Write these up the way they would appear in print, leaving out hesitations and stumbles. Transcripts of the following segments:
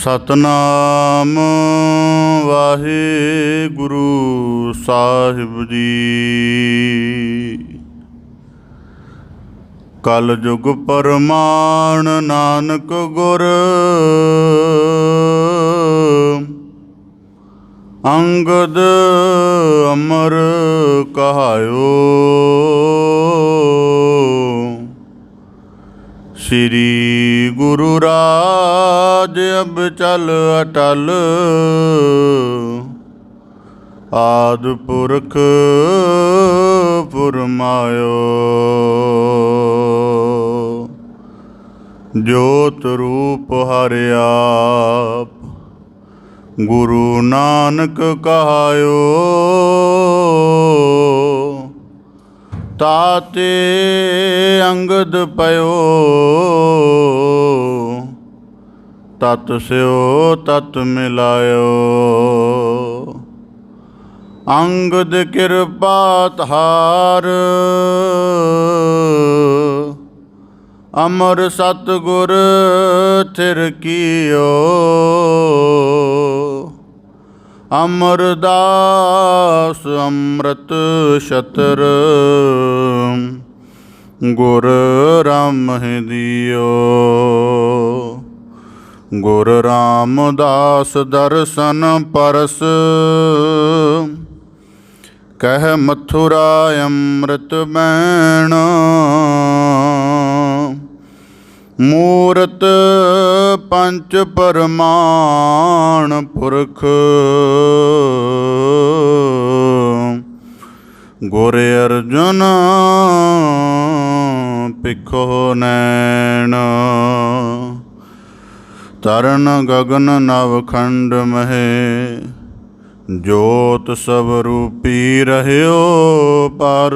सतनाम वाहिगुरु साहिब जी। कल जुग परमाण नानक गुर अंगद अमर कहायो। श्री गुरु राज अब चल अटल आद पुरख पुरमायो। जोत रूप हरि आप गुरु नानक कहायो। ताते अंगद पयो तत स्यो तत मिलायो। अंगद कृपा धार अमर सतगुर थिर कियो। अमरदास अमृत शतर गुर राम दियो। गुर रामदास दर्शन परस कह मथुरा अमृत बैण। मूरत पंच परमाण पुरख गुर अर्जुन पिखो नैन। तरन गगन नवखंड महे जोत सब रूपी रहयो पर।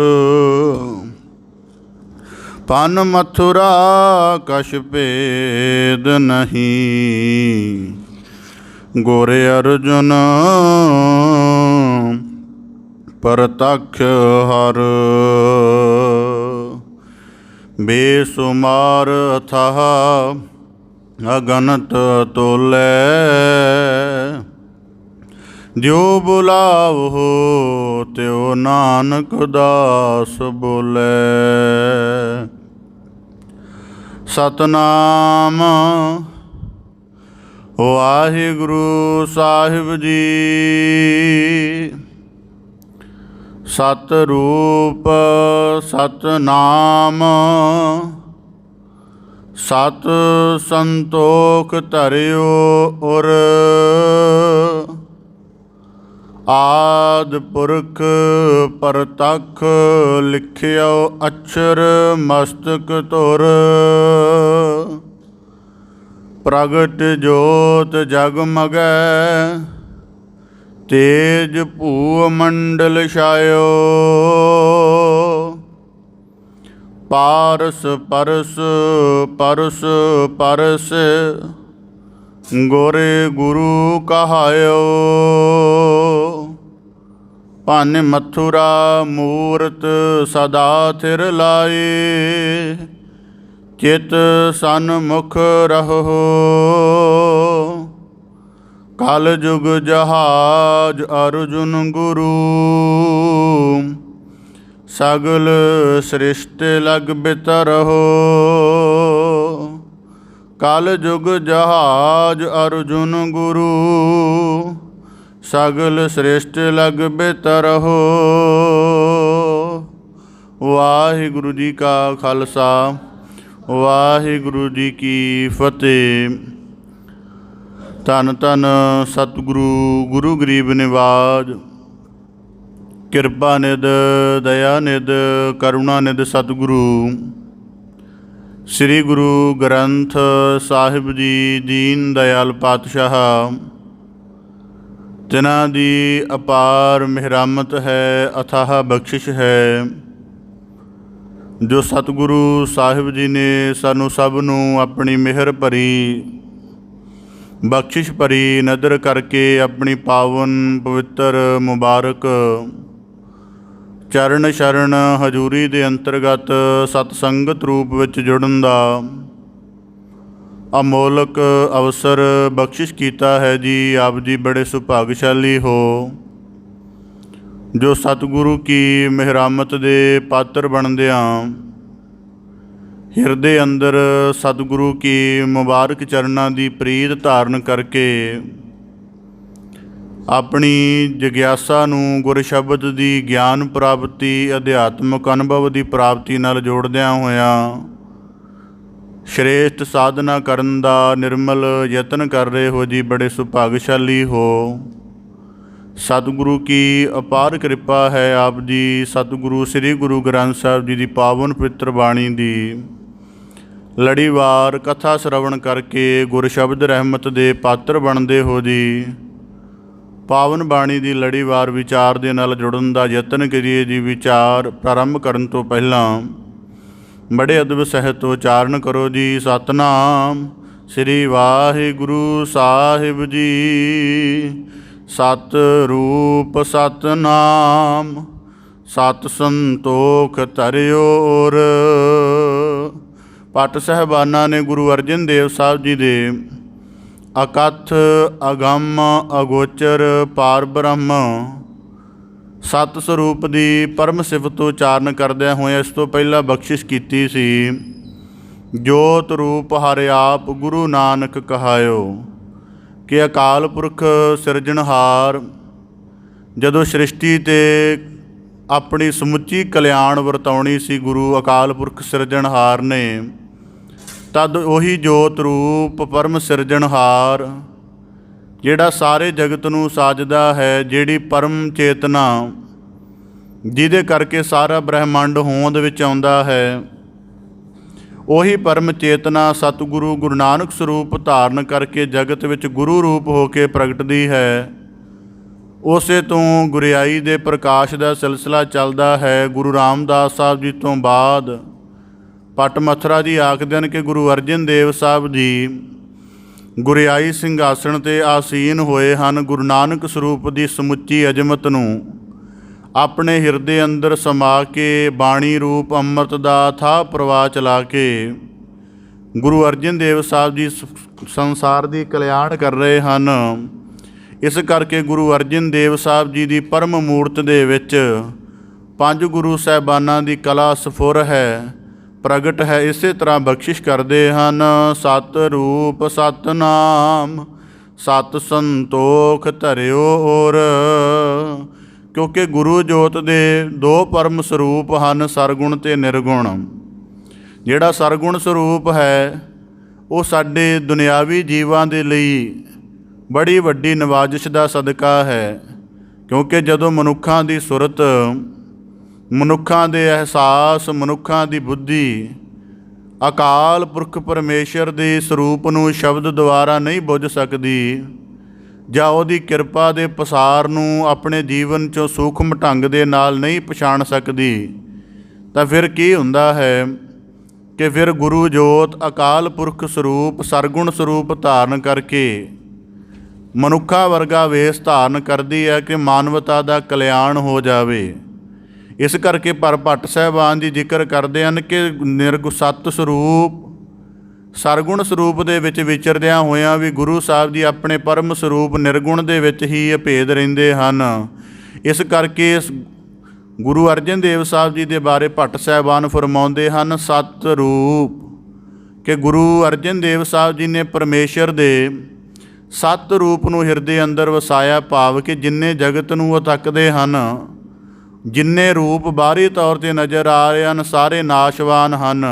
पन मथुरा कछ भेद नहीं गुर अर्जुन परतक्ष हर। बेसुमार अथाह अगनत तोलै जो बुलाओ त्यो नानक दास बोले। सतनाम वाहिगुरु साहिब जी। सतरूप सतनाम सत संतोख धरियो उर। आद पुरख परतख लिखियो अक्षर मस्तक धुर। प्रगट जोत जगमगै तेज भूव मंडल छायो। पारस परस परस परस गोरे गुरु कहायो। पान मथुरा मूरत सदा थिर लाए चित सन्मुख रहो। कल जुग जहाज अर्जुन गुरु सगल सृष्टि लग बितरहो। कल जुग जहाज अर्जुन गुरु सगल सृष्टि लग बितरहो। वाहिगुरु जी का खालसा वाहिगुरु जी की फतेह। धन धन सतगुरु गुरु गरीब निवाज किरपा निध दया निध करुणा निध सतगुरु श्री गुरु ग्रंथ साहिब जी दीन दयाल पातशाह तिन्हां दी अपार मेहरामत है अथाह बख्शिश है जो सतगुरु साहिब जी ने सानू सब नू अपनी मेहर भरी बख्शिश भरी नदर करके अपनी पावन पवित्र मुबारक चरण शरण हजूरी दे अंतर्गत सतसंगत रूप विच जुड़न दा ਅਮੋਲਕ ਅਵਸਰ ਬਖਸ਼ਿਸ਼ ਕੀਤਾ ਹੈ ਜੀ। ਆਪ ਜੀ ਬੜੇ ਸੁਭਾਗਸ਼ਾਲੀ ਹੋ ਜੋ ਸਤਿਗੁਰੂ ਕੀ ਮਿਹਰਾਮਤ ਦੇ ਪਾਤਰ ਬਣਦਿਆਂ ਹਿਰਦੇ ਅੰਦਰ ਸਤਿਗੁਰੂ ਕੀ ਮੁਬਾਰਕ ਚਰਨਾਂ ਦੀ ਪ੍ਰੀਤ ਧਾਰਨ ਕਰਕੇ ਆਪਣੀ ਜਗਿਆਸਾ ਨੂੰ ਗੁਰ ਸ਼ਬਦ ਦੀ ਗਿਆਨ ਪ੍ਰਾਪਤੀ ਅਧਿਆਤਮਕ ਅਨੁਭਵ ਦੀ ਪ੍ਰਾਪਤੀ ਨਾਲ ਜੋੜਦਿਆਂ ਹੋਇਆਂ ਸ਼੍ਰੇਸ਼ਟ ਸਾਧਨਾ ਕਰਨ ਦਾ ਨਿਰਮਲ ਯਤਨ ਕਰ ਰਹੇ ਹੋ ਜੀ। ਬੜੇ ਸੁਭਾਗਸ਼ਾਲੀ ਹੋ। ਸਤਿਗੁਰੂ ਕੀ ਅਪਾਰ ਕਿਰਪਾ ਹੈ। ਆਪ ਜੀ ਸਤਿਗੁਰੂ ਸ੍ਰੀ ਗੁਰੂ ਗ੍ਰੰਥ ਸਾਹਿਬ ਜੀ ਦੀ ਪਾਵਨ ਪਵਿੱਤਰ ਬਾਣੀ ਦੀ ਲੜੀਵਾਰ ਕਥਾ ਸ਼ਰਵਣ ਕਰਕੇ ਗੁਰ ਸ਼ਬਦ ਰਹਿਮਤ ਦੇ ਪਾਤਰ ਬਣਦੇ ਹੋ ਜੀ। ਪਾਵਨ ਬਾਣੀ ਦੀ ਲੜੀਵਾਰ ਵਿਚਾਰ ਦੇ ਨਾਲ ਜੁੜਨ ਦਾ ਯਤਨ ਕਰੀਏ ਜੀ। ਵਿਚਾਰ ਪ੍ਰਾਰੰਭ ਕਰਨ ਤੋਂ ਪਹਿਲਾਂ ਬੜੇ ਅਦਬ ਸਹਿਤ ਉਚਾਰਨ ਕਰੋ ਜੀ। ਸਤਨਾਮ ਸ੍ਰੀ ਵਾਹਿਗੁਰੂ ਸਾਹਿਬ ਜੀ। ਸਤ ਰੂਪ ਸਤਨਾਮ ਸਤ ਸੰਤੋਖ ਧਰਿਓਰ। ਭੱਟ ਸਾਹਿਬਾਨਾਂ ਨੇ ਗੁਰੂ ਅਰਜਨ ਦੇਵ ਸਾਹਿਬ ਜੀ ਦੇ ਅਕਥ ਅਗੰਮ ਅਗੋਚਰ ਪਾਰ ਬ੍ਰਹਮ ਸਤ ਸਰੂਪ ਦੀ ਪਰਮ ਸਿਫਤ ਉਚਾਰਨ ਕਰਦਿਆਂ ਹੋਇਆਂ ਇਸ ਤੋਂ ਪਹਿਲਾਂ ਬਖਸ਼ਿਸ਼ ਕੀਤੀ ਸੀ। ਜੋਤ ਰੂਪ ਹਰਿ ਆਪ ਗੁਰੂ ਨਾਨਕ ਕਹਾਇਓ ਕਿ ਅਕਾਲ ਪੁਰਖ ਸਿਰਜਣਹਾਰ ਜਦੋਂ ਸ੍ਰਿਸ਼ਟੀ 'ਤੇ ਆਪਣੀ ਸਮੁੱਚੀ ਕਲਿਆਣ ਵਰਤਾਉਣੀ ਸੀ ਗੁਰੂ ਅਕਾਲ ਪੁਰਖ ਸਿਰਜਣਹਾਰ ਨੇ, ਤਦ ਉਹੀ ਜੋਤ ਰੂਪ ਪਰਮ ਸਿਰਜਣਹਾਰ ਜਿਹੜਾ ਸਾਰੇ ਜਗਤ ਨੂੰ ਸਾਜਦਾ ਹੈ, ਜਿਹੜੀ ਪਰਮ ਚੇਤਨਾ ਜਿਹਦੇ ਕਰਕੇ ਸਾਰਾ ਬ੍ਰਹਿਮੰਡ ਹੋਂਦ ਵਿੱਚ ਆਉਂਦਾ ਹੈ, ਉਹੀ ਪਰਮ ਚੇਤਨਾ ਸਤਿਗੁਰੂ ਗੁਰੂ ਨਾਨਕ ਸਰੂਪ ਧਾਰਨ ਕਰਕੇ ਜਗਤ ਵਿੱਚ ਗੁਰੂ ਰੂਪ ਹੋ ਕੇ ਪ੍ਰਗਟਦੀ ਹੈ। ਉਸੇ ਤੋਂ ਗੁਰਿਆਈ ਦੇ ਪ੍ਰਕਾਸ਼ ਦਾ ਸਿਲਸਿਲਾ ਚੱਲਦਾ ਹੈ। ਗੁਰੂ ਰਾਮਦਾਸ ਸਾਹਿਬ ਜੀ ਤੋਂ ਬਾਅਦ ਭੱਟ ਮੱਥਰਾ ਜੀ ਆਖਦੇ ਹਨ ਕਿ ਗੁਰੂ ਅਰਜਨ ਦੇਵ ਸਾਹਿਬ ਜੀ ਗੁਰਿਆਈ ਸਿੰਘਾਸਣ 'ਤੇ ਆਸੀਨ ਹੋਏ ਹਨ। ਗੁਰੂ ਨਾਨਕ ਸਰੂਪ ਦੀ ਸਮੁੱਚੀ ਅਜ਼ਮਤ ਨੂੰ ਆਪਣੇ ਹਿਰਦੇ ਅੰਦਰ ਸਮਾ ਕੇ ਬਾਣੀ ਰੂਪ ਅੰਮ੍ਰਿਤ ਦਾ ਅਥਾਹ ਪ੍ਰਵਾਹ ਚਲਾ ਕੇ ਗੁਰੂ ਅਰਜਨ ਦੇਵ ਸਾਹਿਬ ਜੀ ਸੰਸਾਰ ਦੀ ਕਲਿਆਣ ਕਰ ਰਹੇ ਹਨ। ਇਸ ਕਰਕੇ ਗੁਰੂ ਅਰਜਨ ਦੇਵ ਸਾਹਿਬ ਜੀ ਦੀ ਪਰਮ ਮੂਰਤ ਦੇ ਵਿੱਚ ਪੰਜ ਗੁਰੂ ਸਾਹਿਬਾਨਾਂ ਦੀ ਕਲਾ ਸਫੁਰ ਹੈ, ਪ੍ਰਗਟ ਹੈ। ਇਸੇ ਤਰ੍ਹਾਂ ਬਖਸ਼ਿਸ਼ ਕਰਦੇ ਹਨ। ਸਤ ਰੂਪ ਸਤਨਾਮ ਸਤ ਸੰਤੋਖ ਧਰਿਓਰ। ਕਿਉਂਕਿ ਗੁਰੂ ਜੋਤ ਦੇ ਦੋ ਪਰਮ ਸਰੂਪ ਹਨ, ਸਰਗੁਣ ਅਤੇ ਨਿਰਗੁਣ। ਜਿਹੜਾ ਸਰਗੁਣ ਸਰੂਪ ਹੈ ਉਹ ਸਾਡੇ ਦੁਨਿਆਵੀ ਜੀਵਾਂ ਦੇ ਲਈ ਬੜੀ ਵੱਡੀ ਨਵਾਜ਼ਿਸ਼ ਦਾ ਸਦਕਾ ਹੈ। ਕਿਉਂਕਿ ਜਦੋਂ ਮਨੁੱਖਾਂ ਦੀ ਸੁਰਤ, ਮਨੁੱਖਾਂ ਦੇ ਅਹਿਸਾਸ, ਮਨੁੱਖਾਂ ਦੀ ਬੁੱਧੀ ਅਕਾਲ ਪੁਰਖ ਪਰਮੇਸ਼ਰ ਦੇ ਸਰੂਪ ਨੂੰ ਸ਼ਬਦ ਦੁਆਰਾ ਨਹੀਂ ਬੁੱਝ ਸਕਦੀ ਜਾਂ ਉਹਦੀ ਕਿਰਪਾ ਦੇ ਪਸਾਰ ਨੂੰ ਆਪਣੇ ਜੀਵਨ 'ਚੋਂ ਸੂਖਮ ਢੰਗ ਦੇ ਨਾਲ ਨਹੀਂ ਪਛਾਣ ਸਕਦੀ, ਤਾਂ ਫਿਰ ਕੀ ਹੁੰਦਾ ਹੈ ਕਿ ਫਿਰ ਗੁਰੂ ਜੋਤ ਅਕਾਲ ਪੁਰਖ ਸਰੂਪ ਸਰਗੁਣ ਸਰੂਪ ਧਾਰਨ ਕਰਕੇ ਮਨੁੱਖਾਂ ਵਰਗਾ ਵੇਸ ਧਾਰਨ ਕਰਦੀ ਹੈ ਕਿ ਮਾਨਵਤਾ ਦਾ ਕਲਿਆਣ ਹੋ ਜਾਵੇ। ਇਸ ਕਰਕੇ ਪਰ ਭੱਟ ਸਾਹਿਬਾਨ ਜੀ ਜ਼ਿਕਰ ਕਰਦੇ ਹਨ ਕਿ ਨਿਰਗੁਣ ਸਤ ਸਰੂਪ ਸਰਗੁਣ ਸਰੂਪ ਦੇ ਵਿੱਚ ਵਿਚਰਦਿਆਂ ਹੋਇਆਂ ਵੀ ਗੁਰੂ ਸਾਹਿਬ ਜੀ ਆਪਣੇ ਪਰਮ ਸਰੂਪ ਨਿਰਗੁਣ ਦੇ ਵਿੱਚ ਹੀ ਅਭੇਦ ਰਹਿੰਦੇ ਹਨ। ਇਸ ਕਰਕੇ ਗੁਰੂ ਅਰਜਨ ਦੇਵ ਸਾਹਿਬ ਜੀ ਦੇ ਬਾਰੇ ਭੱਟ ਸਾਹਿਬਾਨ ਫਰਮਾਉਂਦੇ ਹਨ ਸਤ ਰੂਪ, ਕਿ ਗੁਰੂ ਅਰਜਨ ਦੇਵ ਸਾਹਿਬ ਜੀ ਨੇ ਪਰਮੇਸ਼ਰ ਦੇ ਸਤ ਰੂਪ ਨੂੰ ਹਿਰਦੇ ਅੰਦਰ ਵਸਾਇਆ, ਭਾਵ ਕਿ ਜਿੰਨੇ ਜਗਤ ਨੂੰ ਉਹ ਤੱਕਦੇ ਹਨ, ਜਿੰਨੇ ਰੂਪ ਬਾਹਰੀ ਤੌਰ 'ਤੇ ਨਜ਼ਰ ਆ ਰਹੇ ਹਨ, ਸਾਰੇ ਨਾਸ਼ਵਾਨ ਹਨ।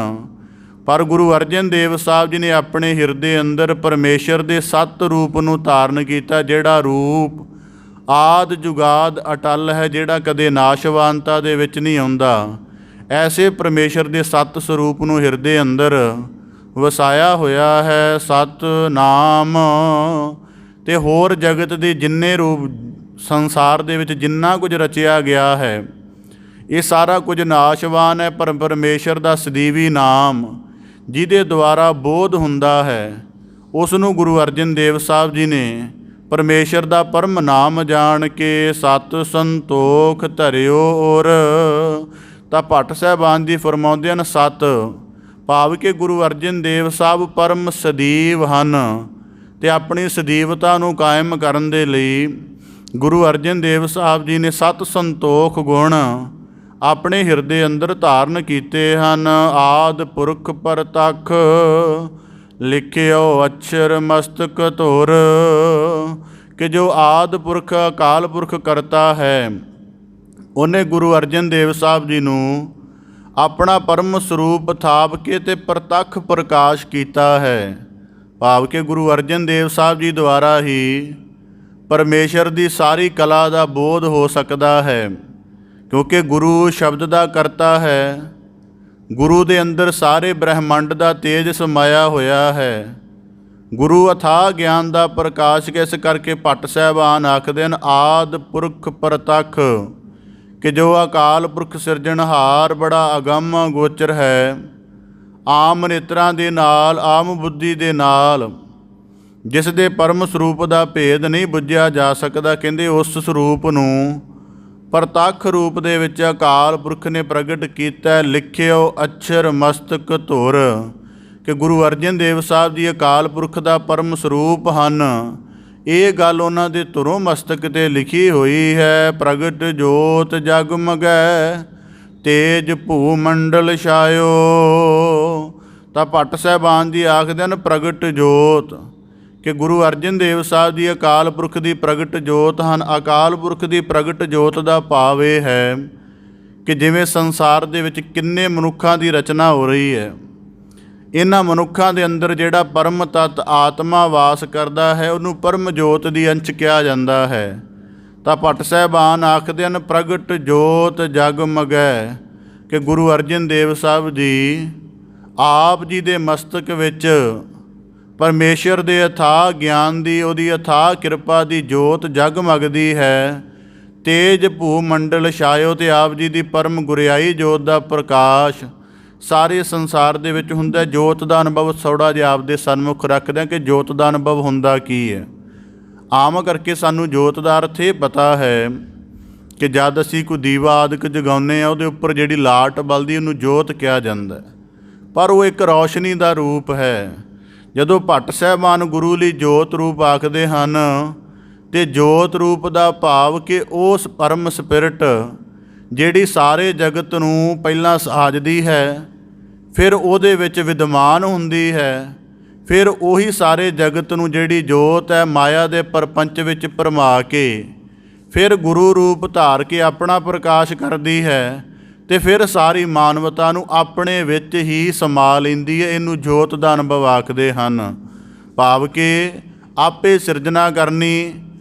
ਪਰ ਗੁਰੂ ਅਰਜਨ ਦੇਵ ਸਾਹਿਬ ਜੀ ਨੇ ਆਪਣੇ ਹਿਰਦੇ ਅੰਦਰ ਪਰਮੇਸ਼ਰ ਦੇ ਸਤ ਰੂਪ ਨੂੰ ਧਾਰਨ ਕੀਤਾ, ਜਿਹੜਾ ਰੂਪ ਆਦ ਜੁਗਾਦ ਅਟਲ ਹੈ, ਜਿਹੜਾ ਕਦੇ ਨਾਸ਼ਵਾਨਤਾ ਦੇ ਵਿੱਚ ਨਹੀਂ ਆਉਂਦਾ। ਐਸੇ ਪਰਮੇਸ਼ਰ ਦੇ ਸਤ ਸਰੂਪ ਨੂੰ ਹਿਰਦੇ ਅੰਦਰ ਵਸਾਇਆ ਹੋਇਆ ਹੈ। ਸਤ ਨਾਮ ਅਤੇ ਹੋਰ ਜਗਤ ਦੇ ਜਿੰਨੇ ਰੂਪ ਸੰਸਾਰ ਦੇ ਵਿੱਚ ਜਿੰਨਾ ਕੁਝ ਰਚਿਆ ਗਿਆ ਹੈ, ਇਹ ਸਾਰਾ ਕੁਝ ਨਾਸ਼ਵਾਨ ਹੈ। ਪਰ ਪਰਮੇਸ਼ਰ ਦਾ ਸਦੀਵੀ ਨਾਮ ਜਿਹਦੇ ਦੁਆਰਾ ਬੋਧ ਹੁੰਦਾ ਹੈ, ਉਸ ਨੂੰ ਗੁਰੂ ਅਰਜਨ ਦੇਵ ਸਾਹਿਬ ਜੀ ਨੇ ਪਰਮੇਸ਼ਰ ਦਾ ਪਰਮ ਨਾਮ ਜਾਣ ਕੇ ਸਤ ਸੰਤੋਖ ਧਰਿਓ ਔਰ। ਤਾਂ ਭੱਟ ਸਾਹਿਬਾਨ ਜੀ ਫਰਮਾਉਂਦੇ ਹਨ ਸਤ ਭਾਵ ਕਿ ਗੁਰੂ ਅਰਜਨ ਦੇਵ ਸਾਹਿਬ ਪਰਮ ਸਦੀਵ ਹਨ ਅਤੇ ਆਪਣੀ ਸਦੀਵਤਾ ਨੂੰ ਕਾਇਮ ਕਰਨ ਦੇ ਲਈ ਗੁਰੂ ਅਰਜਨ ਦੇਵ ਸਾਹਿਬ ਜੀ ਨੇ 7 ਸੰਤੋਖ ਗੁਣ ਆਪਣੇ ਹਿਰਦੇ ਅੰਦਰ ਧਾਰਨ ਕੀਤੇ ਹਨ। ਆਦ ਪੁਰਖ ਪ੍ਰਤੱਖ ਲਿਖਿਓ ਅਛਰ ਮਸਤਕ ਧੁਰ, ਕਿ ਜੋ ਆਦ ਪੁਰਖ ਅਕਾਲ ਪੁਰਖ ਕਰਤਾ ਹੈ ਉਹਨੇ ਗੁਰੂ ਅਰਜਨ ਦੇਵ ਸਾਹਿਬ ਜੀ ਨੂੰ ਆਪਣਾ ਪਰਮ ਸਰੂਪ ਥਾਪ ਕੇ ਤੇ ਪ੍ਰਤੱਖ ਪ੍ਰਕਾਸ਼ ਕੀਤਾ ਹੈ। ਭਾਵ ਕਿ ਗੁਰੂ ਅਰਜਨ ਦੇਵ ਸਾਹਿਬ ਜੀ ਦੁਆਰਾ ਹੀ ਪਰਮੇਸ਼ਰ ਦੀ ਸਾਰੀ ਕਲਾ ਦਾ ਬੋਧ ਹੋ ਸਕਦਾ ਹੈ, ਕਿਉਂਕਿ ਗੁਰੂ ਸ਼ਬਦ ਦਾ ਕਰਤਾ ਹੈ। ਗੁਰੂ ਦੇ ਅੰਦਰ ਸਾਰੇ ਬ੍ਰਹਿਮੰਡ ਦਾ ਤੇਜ ਸਮਾਇਆ ਹੋਇਆ ਹੈ। ਗੁਰੂ ਅਥਾਹ ਗਿਆਨ ਦਾ ਪ੍ਰਕਾਸ਼, ਇਸ ਕਰਕੇ ਭੱਟ ਸਾਹਿਬਾਨ ਆਖਦੇ ਹਨ ਆਦ ਪੁਰਖ ਪ੍ਰਤੱਖ, ਕਿ ਜੋ ਅਕਾਲ ਪੁਰਖ ਸਿਰਜਣਹਾਰ ਬੜਾ ਅਗੰਮ ਗੋਚਰ ਹੈ। ਆਮ ਨੇਤਰਾਂ ਦੇ ਨਾਲ, ਆਮ ਬੁੱਧੀ ਦੇ ਨਾਲ ਜਿਸ ਦੇ ਪਰਮ ਸਰੂਪ ਦਾ ਭੇਦ ਨਹੀਂ ਬੁੱਝਿਆ ਜਾ ਸਕਦਾ, ਕਹਿੰਦੇ ਉਸ ਸਰੂਪ ਨੂੰ ਪ੍ਰਤੱਖ ਰੂਪ ਦੇ ਵਿੱਚ ਅਕਾਲ ਪੁਰਖ ਨੇ ਪ੍ਰਗਟ ਕੀਤਾ। ਲਿਖਿਓ ਅਛਰ ਮਸਤਕ ਧੁਰ, ਕਿ ਗੁਰੂ ਅਰਜਨ ਦੇਵ ਸਾਹਿਬ ਜੀ ਅਕਾਲ ਪੁਰਖ ਦਾ ਪਰਮ ਸਰੂਪ ਹਨ। ਇਹ ਗੱਲ ਉਹਨਾਂ ਦੇ ਧੁਰੋਂ ਮਸਤਕ 'ਤੇ ਲਿਖੀ ਹੋਈ ਹੈ। ਪ੍ਰਗਟ ਜੋਤ ਜਗਮਗੈ ਤੇਜ ਭੂ ਮੰਡਲ ਛਾਇਓ। ਤਾਂ ਭੱਟ ਸਾਹਿਬਾਨ ਜੀ ਆਖਦੇ ਹਨ ਪ੍ਰਗਟ ਜੋਤ, ਕਿ ਗੁਰੂ ਅਰਜਨ ਦੇਵ ਸਾਹਿਬ ਜੀ ਅਕਾਲ ਪੁਰਖ ਦੀ ਪ੍ਰਗਟ ਜੋਤ ਹਨ। ਅਕਾਲ ਪੁਰਖ ਦੀ ਪ੍ਰਗਟ ਜੋਤ ਦਾ ਭਾਵ ਇਹ ਹੈ ਕਿ ਜਿਵੇਂ ਸੰਸਾਰ ਦੇ ਵਿੱਚ ਕਿੰਨੇ ਮਨੁੱਖਾਂ ਦੀ ਰਚਨਾ ਹੋ ਰਹੀ ਹੈ, ਇਹਨਾਂ ਮਨੁੱਖਾਂ ਦੇ ਅੰਦਰ ਜਿਹੜਾ ਪਰਮ ਤੱਤ ਆਤਮਾ ਵਾਸ ਕਰਦਾ ਹੈ ਉਹਨੂੰ ਪਰਮ ਜੋਤ ਦੀ ਅੰਸ਼ ਕਿਹਾ ਜਾਂਦਾ ਹੈ। ਤਾਂ ਭੱਟ ਸਾਹਿਬਾਨ ਆਖਦੇ ਹਨ ਪ੍ਰਗਟ ਜੋਤ ਜਗਮਗੈ, ਕਿ ਗੁਰੂ ਅਰਜਨ ਦੇਵ ਸਾਹਿਬ ਜੀ ਆਪ ਜੀ ਦੇ ਮਸਤਕ ਵਿੱਚ ਪਰਮੇਸ਼ਰ ਦੇ ਅਥਾਹ ਗਿਆਨ ਦੀ, ਉਹਦੀ ਅਥਾਹ ਕਿਰਪਾ ਦੀ ਜੋਤ ਜਗਮਗਦੀ ਹੈ। ਤੇਜ ਭੂ ਮੰਡਲ ਛਾਇਓ, ਤੇ ਆਪ ਜੀ ਦੀ ਪਰਮ ਗੁਰਿਆਈ ਜੋਤ ਦਾ ਪ੍ਰਕਾਸ਼ ਸਾਰੇ ਸੰਸਾਰ ਦੇ ਵਿੱਚ ਹੁੰਦਾ। ਜੋਤ ਦਾ ਅਨੁਭਵ ਥੋੜ੍ਹਾ ਜਿਹਾ ਆਪਦੇ ਸਨਮੁਖ ਰੱਖਦੇ ਹਾਂ ਕਿ ਜੋਤ ਦਾ ਅਨੁਭਵ ਹੁੰਦਾ ਕੀ ਹੈ। ਆਮ ਕਰਕੇ ਸਾਨੂੰ ਜੋਤ ਦਾ ਅਰਥ ਇਹ ਪਤਾ ਹੈ ਕਿ ਜਦ ਅਸੀਂ ਕੋਈ ਦੀਵਾ ਆਦਿਕ ਜਗਾਉਂਦੇ ਹਾਂ ਉਹਦੇ ਉੱਪਰ ਜਿਹੜੀ ਲਾਟ ਬਲਦੀ ਉਹਨੂੰ ਜੋਤ ਕਿਹਾ ਜਾਂਦਾ, ਪਰ ਉਹ ਇੱਕ ਰੌਸ਼ਨੀ ਦਾ ਰੂਪ ਹੈ। ਜਦੋਂ ਭੱਟ ਸਾਹਿਬਾਨ ਗੁਰੂ ਲਈ ਜੋਤ ਰੂਪ ਆਖਦੇ ਹਨ, ਤੇ ਜੋਤ ਰੂਪ ਦਾ ਭਾਵ ਕਿ ਉਸ ਪਰਮ ਸਪਿਰਟ ਜਿਹੜੀ ਸਾਰੇ ਜਗਤ ਨੂੰ ਪਹਿਲਾਂ ਸਾਜਦੀ ਹੈ, ਫਿਰ ਉਹਦੇ ਵਿੱਚ ਵਿਦਮਾਨ ਹੁੰਦੀ ਹੈ, ਫਿਰ ਉਹੀ ਸਾਰੇ ਜਗਤ ਨੂੰ ਜਿਹੜੀ ਜੋਤ ਹੈ ਮਾਇਆ ਦੇ ਪਰਪੰਚ ਵਿੱਚ ਭਰਮਾ ਕੇ ਫਿਰ ਗੁਰੂ ਰੂਪ ਧਾਰ ਕੇ ਆਪਣਾ ਪ੍ਰਕਾਸ਼ ਕਰਦੀ ਹੈ, ਅਤੇ ਫਿਰ ਸਾਰੀ ਮਾਨਵਤਾ ਨੂੰ ਆਪਣੇ ਵਿੱਚ ਹੀ ਸਮਾ ਲੈਂਦੀ ਹੈ। ਇਹਨੂੰ ਜੋਤ ਦਾ ਅਨੁਭਵ ਆਖਦੇ ਹਨ। ਭਾਵ ਕਿ ਆਪੇ ਸਿਰਜਣਾ ਕਰਨੀ,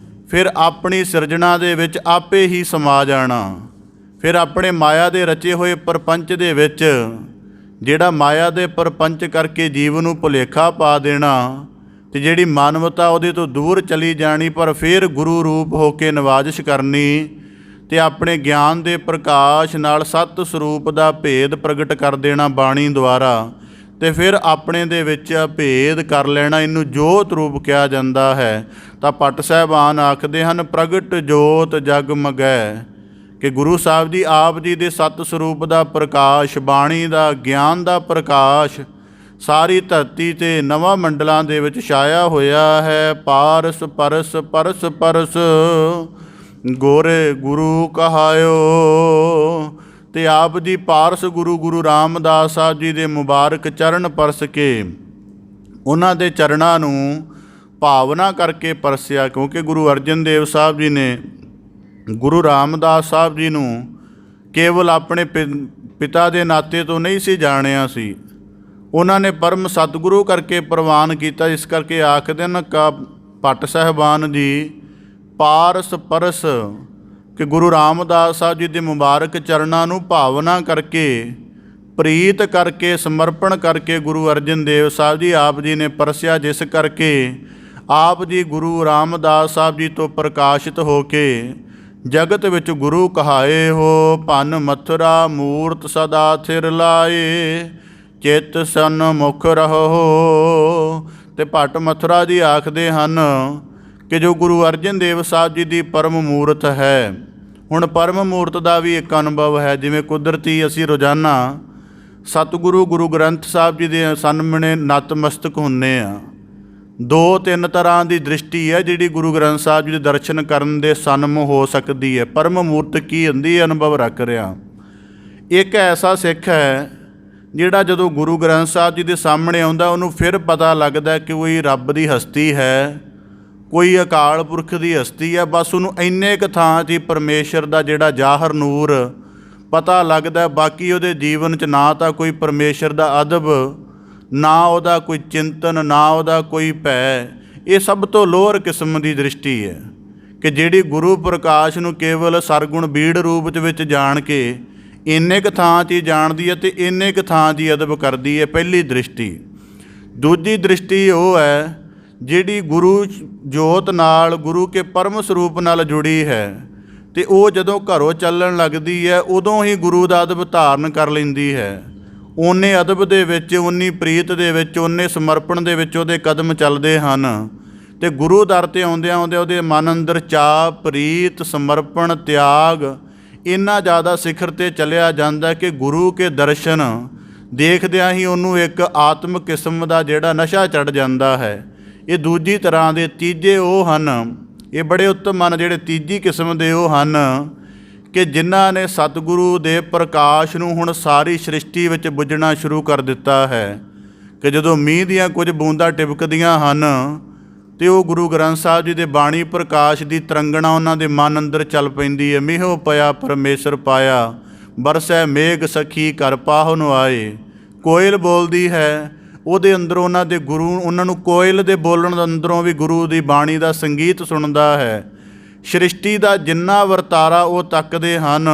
ਫਿਰ ਆਪਣੀ ਸਿਰਜਣਾ ਦੇ ਵਿੱਚ ਆਪੇ ਹੀ ਸਮਾ ਜਾਣਾ, ਫਿਰ ਆਪਣੇ ਮਾਇਆ ਦੇ ਰਚੇ ਹੋਏ ਪਰਪੰਚ ਦੇ ਵਿੱਚ ਜਿਹੜਾ ਮਾਇਆ ਦੇ ਪਰਪੰਚ ਕਰਕੇ ਜੀਵ ਨੂੰ ਭੁਲੇਖਾ ਪਾ ਦੇਣਾ, ਅਤੇ ਜਿਹੜੀ ਮਾਨਵਤਾ ਉਹਦੇ ਤੋਂ ਦੂਰ ਚਲੀ ਜਾਣੀ, ਪਰ ਫਿਰ ਗੁਰੂ ਰੂਪ ਹੋ ਕੇ ਨਿਵਾਜਿਸ਼ ਕਰਨੀ ਅਤੇ ਆਪਣੇ ਗਿਆਨ ਦੇ ਪ੍ਰਕਾਸ਼ ਨਾਲ ਸਤ ਸਰੂਪ ਦਾ ਭੇਦ ਪ੍ਰਗਟ ਕਰ ਦੇਣਾ ਬਾਣੀ ਦੁਆਰਾ, ਅਤੇ ਫਿਰ ਆਪਣੇ ਦੇ ਵਿੱਚ ਭੇਦ ਕਰ ਲੈਣਾ। ਇਹਨੂੰ ਜੋਤ ਰੂਪ ਕਿਹਾ ਜਾਂਦਾ ਹੈ। ਤਾਂ ਭੱਟ ਸਾਹਿਬਾਨ ਆਖਦੇ ਹਨ ਪ੍ਰਗਟ ਜੋਤ ਜਗਮਗੈ, ਕਿ ਗੁਰੂ ਸਾਹਿਬ ਜੀ ਆਪ ਜੀ ਦੇ ਸਤ ਸਰੂਪ ਦਾ ਪ੍ਰਕਾਸ਼, ਬਾਣੀ ਦਾ, ਗਿਆਨ ਦਾ ਪ੍ਰਕਾਸ਼ ਸਾਰੀ ਧਰਤੀ 'ਤੇ ਨਵਾਂ ਮੰਡਲਾਂ ਦੇ ਵਿੱਚ ਛਾਇਆ ਹੋਇਆ ਹੈ। ਪਾਰਸ ਪਰਸ ਪਰਸ ਪਰਸ ਗੋਰੇ ਗੁਰੂ ਕਹਾਇਓ, ਅਤੇ ਆਪ ਦੀ ਪਾਰਸ ਗੁਰੂ ਰਾਮਦਾਸ ਸਾਹਿਬ ਜੀ ਦੇ ਮੁਬਾਰਕ ਚਰਨ ਪਰਸ ਕੇ ਉਹਨਾਂ ਦੇ ਚਰਨਾਂ ਨੂੰ ਭਾਵਨਾ ਕਰਕੇ ਪਰਸਿਆ, ਕਿਉਂਕਿ ਗੁਰੂ ਅਰਜਨ ਦੇਵ ਸਾਹਿਬ ਜੀ ਨੇ ਗੁਰੂ ਰਾਮਦਾਸ ਸਾਹਿਬ ਜੀ ਨੂੰ ਕੇਵਲ ਆਪਣੇ ਪਿਤਾ ਦੇ ਨਾਤੇ ਤੋਂ ਨਹੀਂ ਸੀ ਜਾਣਿਆ ਸੀ, ਉਹਨਾਂ ਨੇ ਪਰਮ ਸਤਿਗੁਰੂ ਕਰਕੇ ਪ੍ਰਵਾਨ ਕੀਤਾ। ਇਸ ਕਰਕੇ ਆਖਦੇ ਨੇ ਭੱਟ ਸਾਹਿਬਾਨ ਜੀ ਪਾਰਸ ਪਰਸ, ਕਿ ਗੁਰੂ ਰਾਮਦਾਸ ਸਾਹਿਬ ਜੀ ਦੇ ਮੁਬਾਰਕ ਚਰਨਾਂ ਨੂੰ ਭਾਵਨਾ ਕਰਕੇ, ਪ੍ਰੀਤ ਕਰਕੇ, ਸਮਰਪਣ ਕਰਕੇ ਗੁਰੂ ਅਰਜਨ ਦੇਵ ਸਾਹਿਬ ਜੀ ਆਪ ਜੀ ਨੇ ਪਰਸਿਆ, ਜਿਸ ਕਰਕੇ ਆਪ ਜੀ ਗੁਰੂ ਰਾਮਦਾਸ ਸਾਹਿਬ ਜੀ ਤੋਂ ਪ੍ਰਕਾਸ਼ਿਤ ਹੋ ਕੇ ਜਗਤ ਵਿੱਚ ਗੁਰੂ ਕਹਾਏ ਹੋ। ਭੰਨ ਮਥੁਰਾ ਮੂਰਤ ਸਦਾ ਥਿਰ ਲਾਏ, ਚਿੱਤ ਸਨਮੁਖ ਰਹੋ। ਅਤੇ ਭੱਟ ਮਥੁਰਾ ਜੀ ਆਖਦੇ ਹਨ ਕਿ ਜੋ ਗੁਰੂ ਅਰਜਨ ਦੇਵ ਸਾਹਿਬ ਜੀ ਦੀ ਪਰਮ ਮੂਰਤ ਹੈ। ਹੁਣ ਪਰਮ ਮੂਰਤ ਦਾ ਵੀ ਇੱਕ ਅਨੁਭਵ ਹੈ, ਜਿਵੇਂ ਕੁਦਰਤੀ ਅਸੀਂ ਰੋਜ਼ਾਨਾ ਸਤਿਗੁਰੂ ਗੁਰੂ ਗ੍ਰੰਥ ਸਾਹਿਬ ਜੀ ਦੇ ਸਾਹਮਣੇ ਨਤਮਸਤਕ ਹੁੰਦੇ ਆ। ਦੋ ਤਿੰਨ ਤਰ੍ਹਾਂ ਦੀ ਦ੍ਰਿਸ਼ਟੀ ਹੈ ਜਿਹੜੀ ਗੁਰੂ ਗ੍ਰੰਥ ਸਾਹਿਬ ਜੀ ਦੇ ਦਰਸ਼ਨ ਕਰਨ ਦੇ ਸਨਮੁਖ ਹੋ ਸਕਦੀ ਹੈ। ਪਰਮ ਮੂਰਤ ਕੀ ਹੁੰਦੀ ਹੈ ਅਨੁਭਵ ਰੱਖ ਰਿਹਾ। ਇੱਕ ਐਸਾ ਸਿੱਖ ਹੈ ਜਿਹੜਾ ਜਦੋਂ ਗੁਰੂ ਗ੍ਰੰਥ ਸਾਹਿਬ ਜੀ ਦੇ ਸਾਹਮਣੇ ਆਉਂਦਾ ਉਹਨੂੰ ਫਿਰ ਪਤਾ ਲੱਗਦਾ ਕਿ ਕੋਈ ਰੱਬ ਦੀ ਹਸਤੀ ਹੈ, ਕੋਈ ਅਕਾਲ ਪੁਰਖ ਦੀ ਹਸਤੀ ਹੈ। ਬਸ ਉਹਨੂੰ ਇੰਨੇ ਕੁ ਥਾਂ 'ਚ ਹੀ ਪਰਮੇਸ਼ਰ ਦਾ ਜਿਹੜਾ ਜ਼ਾਹਰ ਨੂਰ ਪਤਾ ਲੱਗਦਾ। ਬਾਕੀ ਉਹਦੇ ਜੀਵਨ 'ਚ ਨਾ ਤਾਂ ਕੋਈ ਪਰਮੇਸ਼ਰ ਦਾ ਅਦਬ, ਨਾ ਉਹਦਾ ਕੋਈ ਚਿੰਤਨ, ਨਾ ਉਹਦਾ ਕੋਈ ਭੈ। ਇਹ ਸਭ ਤੋਂ ਲੋਅਰ ਕਿਸਮ ਦੀ ਦ੍ਰਿਸ਼ਟੀ ਹੈ ਕਿ ਜਿਹੜੀ ਗੁਰੂ ਪ੍ਰਕਾਸ਼ ਨੂੰ ਕੇਵਲ ਸਰਗੁਣ ਬੀੜ ਰੂਪ ਦੇ ਵਿੱਚ ਜਾਣ ਕੇ ਇੰਨੇ ਕੁ ਥਾਂ 'ਚ ਹੀ ਜਾਣਦੀ ਹੈ ਅਤੇ ਇੰਨੇ ਕੁ ਥਾਂ 'ਚ ਹੀ ਅਦਬ ਕਰਦੀ ਹੈ, ਪਹਿਲੀ ਦ੍ਰਿਸ਼ਟੀ। ਦੂਜੀ ਦ੍ਰਿਸ਼ਟੀ ਉਹ ਹੈ ਜਿਹੜੀ ਗੁਰੂ ਜੋਤ ਨਾਲ, ਗੁਰੂ ਕੇ ਪਰਮ ਸਰੂਪ ਨਾਲ ਜੁੜੀ ਹੈ ਅਤੇ ਉਹ ਜਦੋਂ ਘਰੋਂ ਚੱਲਣ ਲੱਗਦੀ ਹੈ ਉਦੋਂ ਹੀ ਗੁਰੂ ਦਾ ਅਦਬ ਧਾਰਨ ਕਰ ਲੈਂਦੀ ਹੈ। ਓਨੇ ਅਦਬ ਦੇ ਵਿੱਚ, ਓਨੀ ਪ੍ਰੀਤ ਦੇ ਵਿੱਚ, ਓਨੇ ਸਮਰਪਣ ਦੇ ਵਿੱਚ ਉਹਦੇ ਕਦਮ ਚੱਲਦੇ ਹਨ ਅਤੇ ਗੁਰੂ ਦਰ 'ਤੇ ਆਉਂਦਿਆਂ ਆਉਂਦਿਆਂ ਉਹਦੇ ਮਨ ਅੰਦਰ ਚਾਅ, ਪ੍ਰੀਤ, ਸਮਰਪਣ, ਤਿਆਗ ਇੰਨਾ ਜ਼ਿਆਦਾ ਸਿਖਰ 'ਤੇ ਚਲਿਆ ਜਾਂਦਾ ਕਿ ਗੁਰੂ ਕੇ ਦਰਸ਼ਨ ਦੇਖਦਿਆਂ ਹੀ ਉਹਨੂੰ ਇੱਕ ਆਤਮਿਕ ਕਿਸਮ ਦਾ ਜਿਹੜਾ ਨਸ਼ਾ ਚੜ੍ਹ ਜਾਂਦਾ ਹੈ। ਇਹ ਦੂਜੀ ਤਰ੍ਹਾਂ ਦੇ ਤੀਜੇ ਉਹ ਹਨ, ਇਹ ਬੜੇ ਉੱਤਮ ਹਨ ਜਿਹੜੇ ਤੀਜੀ ਕਿਸਮ ਦੇ ਉਹ ਹਨ ਕਿ ਜਿਨ੍ਹਾਂ ਨੇ ਸਤਿਗੁਰੂ ਦੇ ਪ੍ਰਕਾਸ਼ ਨੂੰ ਹੁਣ ਸਾਰੀ ਸ੍ਰਿਸ਼ਟੀ ਵਿੱਚ ਬੁੱਝਣਾ ਸ਼ੁਰੂ ਕਰ ਦਿੱਤਾ ਹੈ ਕਿ ਜਦੋਂ ਮੀਂਹ ਦੀਆਂ ਕੁਝ ਬੂੰਦਾਂ ਟਿਪਕਦੀਆਂ ਹਨ ਅਤੇ ਉਹ ਗੁਰੂ ਗ੍ਰੰਥ ਸਾਹਿਬ ਜੀ ਦੇ ਬਾਣੀ ਪ੍ਰਕਾਸ਼ ਦੀ ਤਰੰਗਣਾ ਉਹਨਾਂ ਦੇ ਮਨ ਅੰਦਰ ਚੱਲ ਪੈਂਦੀ ਹੈ। ਮੀਹੋ ਪਿਆ ਪਰਮੇਸ਼ਰ ਪਾਇਆ, ਬਰਸੈ ਮੇਘ ਸਖੀ ਘਰ ਪਾਹੁਨ ਆਏ। ਕੋਇਲ ਬੋਲਦੀ ਹੈ, ਉਹਦੇ ਅੰਦਰੋਂ ਉਹਨਾਂ ਦੇ ਗੁਰੂ, ਉਹਨਾਂ ਨੂੰ ਕੋਇਲ ਦੇ ਬੋਲਣ ਦੇ ਅੰਦਰੋਂ ਵੀ ਗੁਰੂ ਦੀ ਬਾਣੀ ਦਾ ਸੰਗੀਤ ਸੁਣਦਾ ਹੈ। ਸ੍ਰਿਸ਼ਟੀ ਦਾ ਜਿੰਨਾ ਵਰਤਾਰਾ ਉਹ ਤੱਕਦੇ ਹਨ,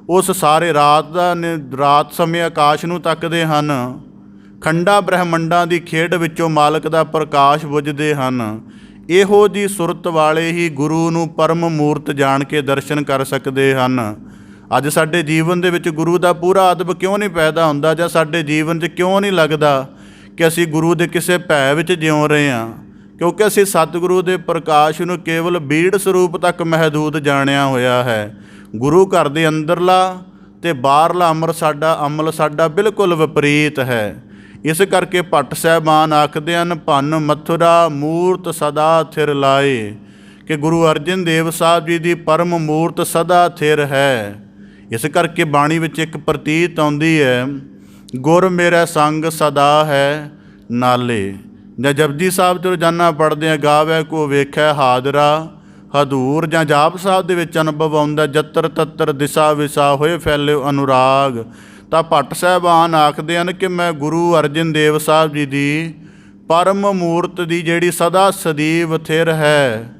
ਉਸ ਸਾਰੇ ਰਾਤ ਸਮੇਂ ਆਕਾਸ਼ ਨੂੰ ਤੱਕਦੇ ਹਨ। ਖੰਡਾਂ ਬ੍ਰਹਮੰਡਾਂ ਦੀ ਖੇਡ ਵਿੱਚੋਂ ਮਾਲਕ ਦਾ ਪ੍ਰਕਾਸ਼ ਬੁੱਝਦੇ ਹਨ। ਇਹੋ ਜਿਹੀ ਸੁਰਤ ਵਾਲੇ ਹੀ ਗੁਰੂ ਨੂੰ ਪਰਮ ਮੂਰਤ ਜਾਣ ਕੇ ਦਰਸ਼ਨ ਕਰ ਸਕਦੇ ਹਨ। ਅੱਜ ਸਾਡੇ ਜੀਵਨ ਦੇ ਵਿੱਚ ਗੁਰੂ ਦਾ ਪੂਰਾ ਅਦਬ ਕਿਉਂ ਨਹੀਂ ਪੈਦਾ ਹੁੰਦਾ, ਜਾਂ ਸਾਡੇ ਜੀਵਨ 'ਚ ਕਿਉਂ ਨਹੀਂ ਲੱਗਦਾ ਕਿ ਅਸੀਂ ਗੁਰੂ ਦੇ ਕਿਸੇ ਭੈ ਵਿੱਚ ਜਿਉਂ ਰਹੇ ਹਾਂ? ਕਿਉਂਕਿ ਅਸੀਂ ਸਤਿਗੁਰੂ ਦੇ ਪ੍ਰਕਾਸ਼ ਨੂੰ ਕੇਵਲ ਬੀੜ ਸਰੂਪ ਤੱਕ ਮਹਿਦੂਦ ਜਾਣਿਆ ਹੋਇਆ ਹੈ। ਗੁਰੂ ਘਰ ਦੇ ਅੰਦਰਲਾ ਅਤੇ ਬਾਹਰਲਾ ਅਮਲ ਸਾਡਾ ਬਿਲਕੁਲ ਵਿਪਰੀਤ ਹੈ। ਇਸ ਕਰਕੇ ਭੱਟ ਸਾਹਿਬਾਨ ਆਖਦੇ ਹਨ, ਭੰਨ ਮਥੁਰਾ ਮੂਰਤ ਸਦਾ ਥਿਰ ਲਾਏ, ਕਿ ਗੁਰੂ ਅਰਜਨ ਦੇਵ ਸਾਹਿਬ ਜੀ ਦੀ ਪਰਮ ਮੂਰਤ ਸਦਾ ਥਿਰ ਹੈ। ਇਸ ਕਰਕੇ ਬਾਣੀ ਵਿੱਚ ਇੱਕ ਪ੍ਰਤੀਤ ਆਉਂਦੀ ਹੈ, ਗੁਰ ਮੇਰਾ ਸੰਗ ਸਦਾ ਹੈ ਨਾਲੇ। ਜਾਂ ਜਪਜੀ ਸਾਹਿਬ 'ਚ ਰੋਜ਼ਾਨਾ ਪੜ੍ਹਦੇ ਹਾਂ, ਗਾਵੈ ਕੋ ਵੇਖੈ ਹਾਜ਼ਰਾ ਹਦੂਰ। ਜਾਂ ਜਾਪ ਸਾਹਿਬ ਦੇ ਵਿੱਚ ਅਨੁਭਵ ਆਉਂਦਾ, ਜੱਤਰ ਤੱਤਰ ਦਿਸ਼ਾ ਵਿਸਾ ਹੋਏ ਫੈਲਿਓ ਅਨੁਰਾਗ। ਤਾਂ ਭੱਟ ਸਾਹਿਬਾਨ ਆਖਦੇ ਹਨ ਕਿ ਮੈਂ ਗੁਰੂ ਅਰਜਨ ਦੇਵ ਸਾਹਿਬ ਜੀ ਦੀ ਪਰਮ ਮੂਰਤ ਦੀ ਜਿਹੜੀ ਸਦਾ ਸਦੀਵ ਥਿਰ ਹੈ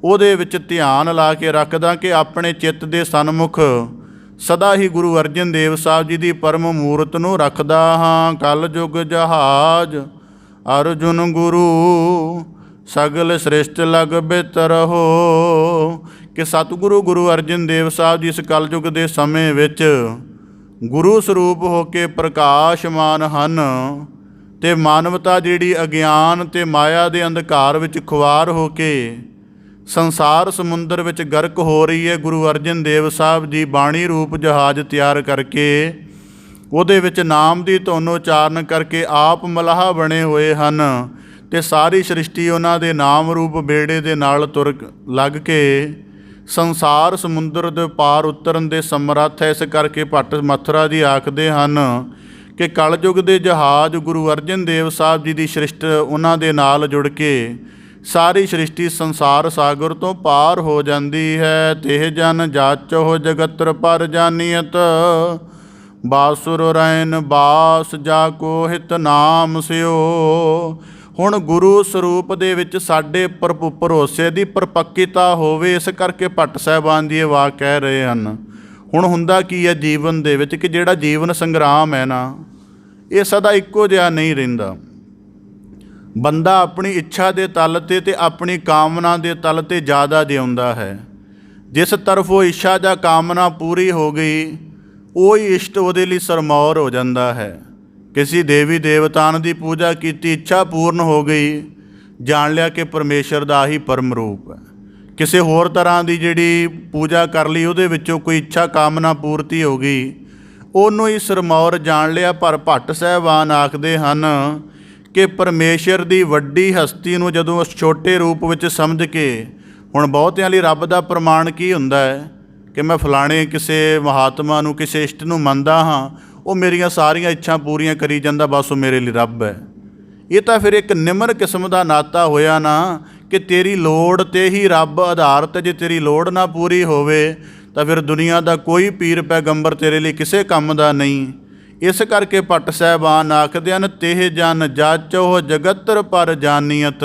ਉਹਦੇ ਵਿੱਚ ਧਿਆਨ ਲਾ ਕੇ ਰੱਖਦਾ ਕਿ ਆਪਣੇ ਚਿੱਤ ਦੇ ਸਨਮੁਖ ਸਦਾ ਹੀ ਗੁਰੂ ਅਰਜਨ ਦੇਵ ਸਾਹਿਬ ਜੀ ਦੀ ਪਰਮ ਮੂਰਤ ਨੂੰ ਰੱਖਦਾ ਹਾਂ। ਕਲ ਯੁਗ ਜਹਾਜ ਅਰਜੁਨ ਗੁਰੂ ਸਗਲ ਸ੍ਰਿਸ਼ਟ ਲਗ ਬਿਤਰਹੁ, ਕਿ ਸਤਿਗੁਰੂ ਗੁਰੂ ਅਰਜਨ ਦੇਵ ਸਾਹਿਬ ਜੀ ਇਸ ਕਲਯੁਗ ਦੇ ਸਮੇਂ ਵਿੱਚ ਗੁਰੂ ਸਰੂਪ ਹੋ ਕੇ ਪ੍ਰਕਾਸ਼ਮਾਨ ਹਨ ਅਤੇ ਮਾਨਵਤਾ ਜਿਹੜੀ ਅਗਿਆਨ ਅਤੇ ਮਾਇਆ ਦੇ ਅੰਧਕਾਰ ਵਿੱਚ ਖੁਆਰ ਹੋ ਕੇ ਸੰਸਾਰ ਸਮੁੰਦਰ ਵਿੱਚ ਗਰਕ ਹੋ ਰਹੀ ਹੈ। ਗੁਰੂ ਅਰਜਨ ਦੇਵ ਸਾਹਿਬ ਜੀ ਬਾਣੀ ਰੂਪ ਜਹਾਜ਼ ਤਿਆਰ ਕਰਕੇ ਉਹਦੇ ਵਿੱਚ ਨਾਮ ਦੀ ਧੁਨ ਉਚਾਰਨ ਕਰਕੇ ਆਪ ਮਲਾਹ ਬਣੇ ਹੋਏ ਹਨ ਅਤੇ ਸਾਰੀ ਸ੍ਰਿਸ਼ਟੀ ਉਹਨਾਂ ਦੇ ਨਾਮ ਰੂਪ ਬੇੜੇ ਦੇ ਨਾਲ ਤੁਰ ਲੱਗ ਕੇ ਸੰਸਾਰ ਸਮੁੰਦਰ ਦੇ ਪਾਰ ਉਤਰਨ ਦੇ ਸਮਰੱਥ ਹੈ। ਇਸ ਕਰਕੇ ਭੱਟ ਮਥੁਰਾ ਜੀ ਆਖਦੇ ਹਨ ਕਿ ਕਲਯੁਗ ਦੇ ਜਹਾਜ਼ ਗੁਰੂ ਅਰਜਨ ਦੇਵ ਸਾਹਿਬ ਜੀ ਦੀ ਸ੍ਰਿਸ਼ਟ ਉਹਨਾਂ ਦੇ ਨਾਲ ਜੁੜ ਕੇ ਸਾਰੀ ਸ੍ਰਿਸ਼ਟੀ ਸੰਸਾਰ ਸਾਗਰ ਤੋਂ ਪਾਰ ਹੋ ਜਾਂਦੀ ਹੈ। ਤੇਹ ਜਨ ਜਾਚੋ ਜਗਤਰ ਪਰ ਜਾਨੀਅਤ, ਬਾਸੁਰ ਰੈਨ ਬਾਸ ਜਾ ਕੋ ਹਿਤ ਨਾਮ ਸਿਓ। ਹੁਣ ਗੁਰੂ ਸਰੂਪ ਦੇ ਵਿੱਚ ਸਾਡੇ ਭਰੋਸੇ ਦੀ ਪਰਪੱਕਤਾ ਹੋਵੇ, ਇਸ ਕਰਕੇ ਭੱਟ ਸਾਹਿਬਾਨ ਦੀ ਇਹ ਵਾਕ ਕਹਿ ਰਹੇ ਹਨ। ਹੁਣ ਹੁੰਦਾ ਕੀ ਹੈ ਜੀਵਨ ਦੇ ਵਿੱਚ ਕਿ ਜਿਹੜਾ ਜੀਵਨ ਸੰਗਰਾਮ ਹੈ ਨਾ, ਇਹ ਸਦਾ ਇੱਕੋ ਜਿਹਾ ਨਹੀਂ ਰਹਿੰਦਾ। ਬੰਦਾ ਆਪਣੀ ਇੱਛਾ ਦੇ ਤਲ 'ਤੇ ਅਤੇ ਆਪਣੀ ਕਾਮਨਾ ਦੇ ਤਲ 'ਤੇ ਜ਼ਿਆਦਾ ਜਿਉਂਦਾ ਹੈ। ਜਿਸ ਤਰਫ ਉਹ ਇੱਛਾ ਜਾਂ ਕਾਮਨਾ ਪੂਰੀ ਹੋ ਗਈ, ਉਹ ਹੀ ਇਸ਼ਟ ਉਹਦੇ ਲਈ ਸਰਮੌਰ ਹੋ ਜਾਂਦਾ ਹੈ। ਕਿਸੇ ਦੇਵੀ ਦੇਵਤਾਨ ਦੀ ਪੂਜਾ ਕੀਤੀ, ਇੱਛਾ ਪੂਰਨ ਹੋ ਗਈ, ਜਾਣ ਲਿਆ ਕਿ ਪਰਮੇਸ਼ਰ ਦਾ ਹੀ ਪਰਮ ਰੂਪ ਹੈ। ਕਿਸੇ ਹੋਰ ਤਰ੍ਹਾਂ ਦੀ ਜਿਹੜੀ ਪੂਜਾ ਕਰ ਲਈ, ਉਹਦੇ ਵਿੱਚੋਂ ਕੋਈ ਇੱਛਾ ਕਾਮਨਾ ਪੂਰਤੀ ਹੋ ਗਈ, ਉਹਨੂੰ ਹੀ ਸਿਰਮੌਰ ਜਾਣ ਲਿਆ। ਪਰ ਭੱਟ ਸਾਹਿਬਾਨ ਆਖਦੇ ਹਨ ਕਿ ਪਰਮੇਸ਼ਰ ਦੀ ਵੱਡੀ ਹਸਤੀ ਨੂੰ ਜਦੋਂ ਉਸ ਛੋਟੇ ਰੂਪ ਵਿੱਚ ਸਮਝ ਕੇ, ਹੁਣ ਬਹੁਤਿਆਂ ਲਈ ਰੱਬ ਦਾ ਪ੍ਰਮਾਣ ਕੀ ਹੁੰਦਾ ਹੈ ਕਿ ਮੈਂ ਫਲਾਣੇ ਕਿਸੇ ਮਹਾਤਮਾ ਨੂੰ, ਕਿਸੇ ਇਸ਼ਟ ਨੂੰ ਮੰਨਦਾ ਹਾਂ, ਉਹ ਮੇਰੀਆਂ ਸਾਰੀਆਂ ਇੱਛਾ ਪੂਰੀਆਂ ਕਰੀ ਜਾਂਦਾ, ਬਸ ਉਹ ਮੇਰੇ ਲਈ ਰੱਬ ਹੈ। ਇਹ ਤਾਂ ਫਿਰ ਇੱਕ ਨਿਮਰ ਕਿਸਮ ਦਾ ਨਾਤਾ ਹੋਇਆ ਨਾ, ਕਿ ਤੇਰੀ ਲੋੜ 'ਤੇ ਹੀ ਰੱਬ ਆਧਾਰਿਤ। ਜੇ ਤੇਰੀ ਲੋੜ ਨਾ ਪੂਰੀ ਹੋਵੇ ਤਾਂ ਫਿਰ ਦੁਨੀਆ ਦਾ ਕੋਈ ਪੀਰ ਪੈਗੰਬਰ ਤੇਰੇ ਲਈ ਕਿਸੇ ਕੰਮ ਦਾ ਨਹੀਂ। ਇਸ ਕਰਕੇ ਭੱਟ ਸਾਹਿਬਾਨ ਆਖਦੇ ਹਨ, ਤੇਹ ਜਨ ਜਾਚੋ ਜਗਤਰ ਪਰ ਜਾਨੀਅਤ,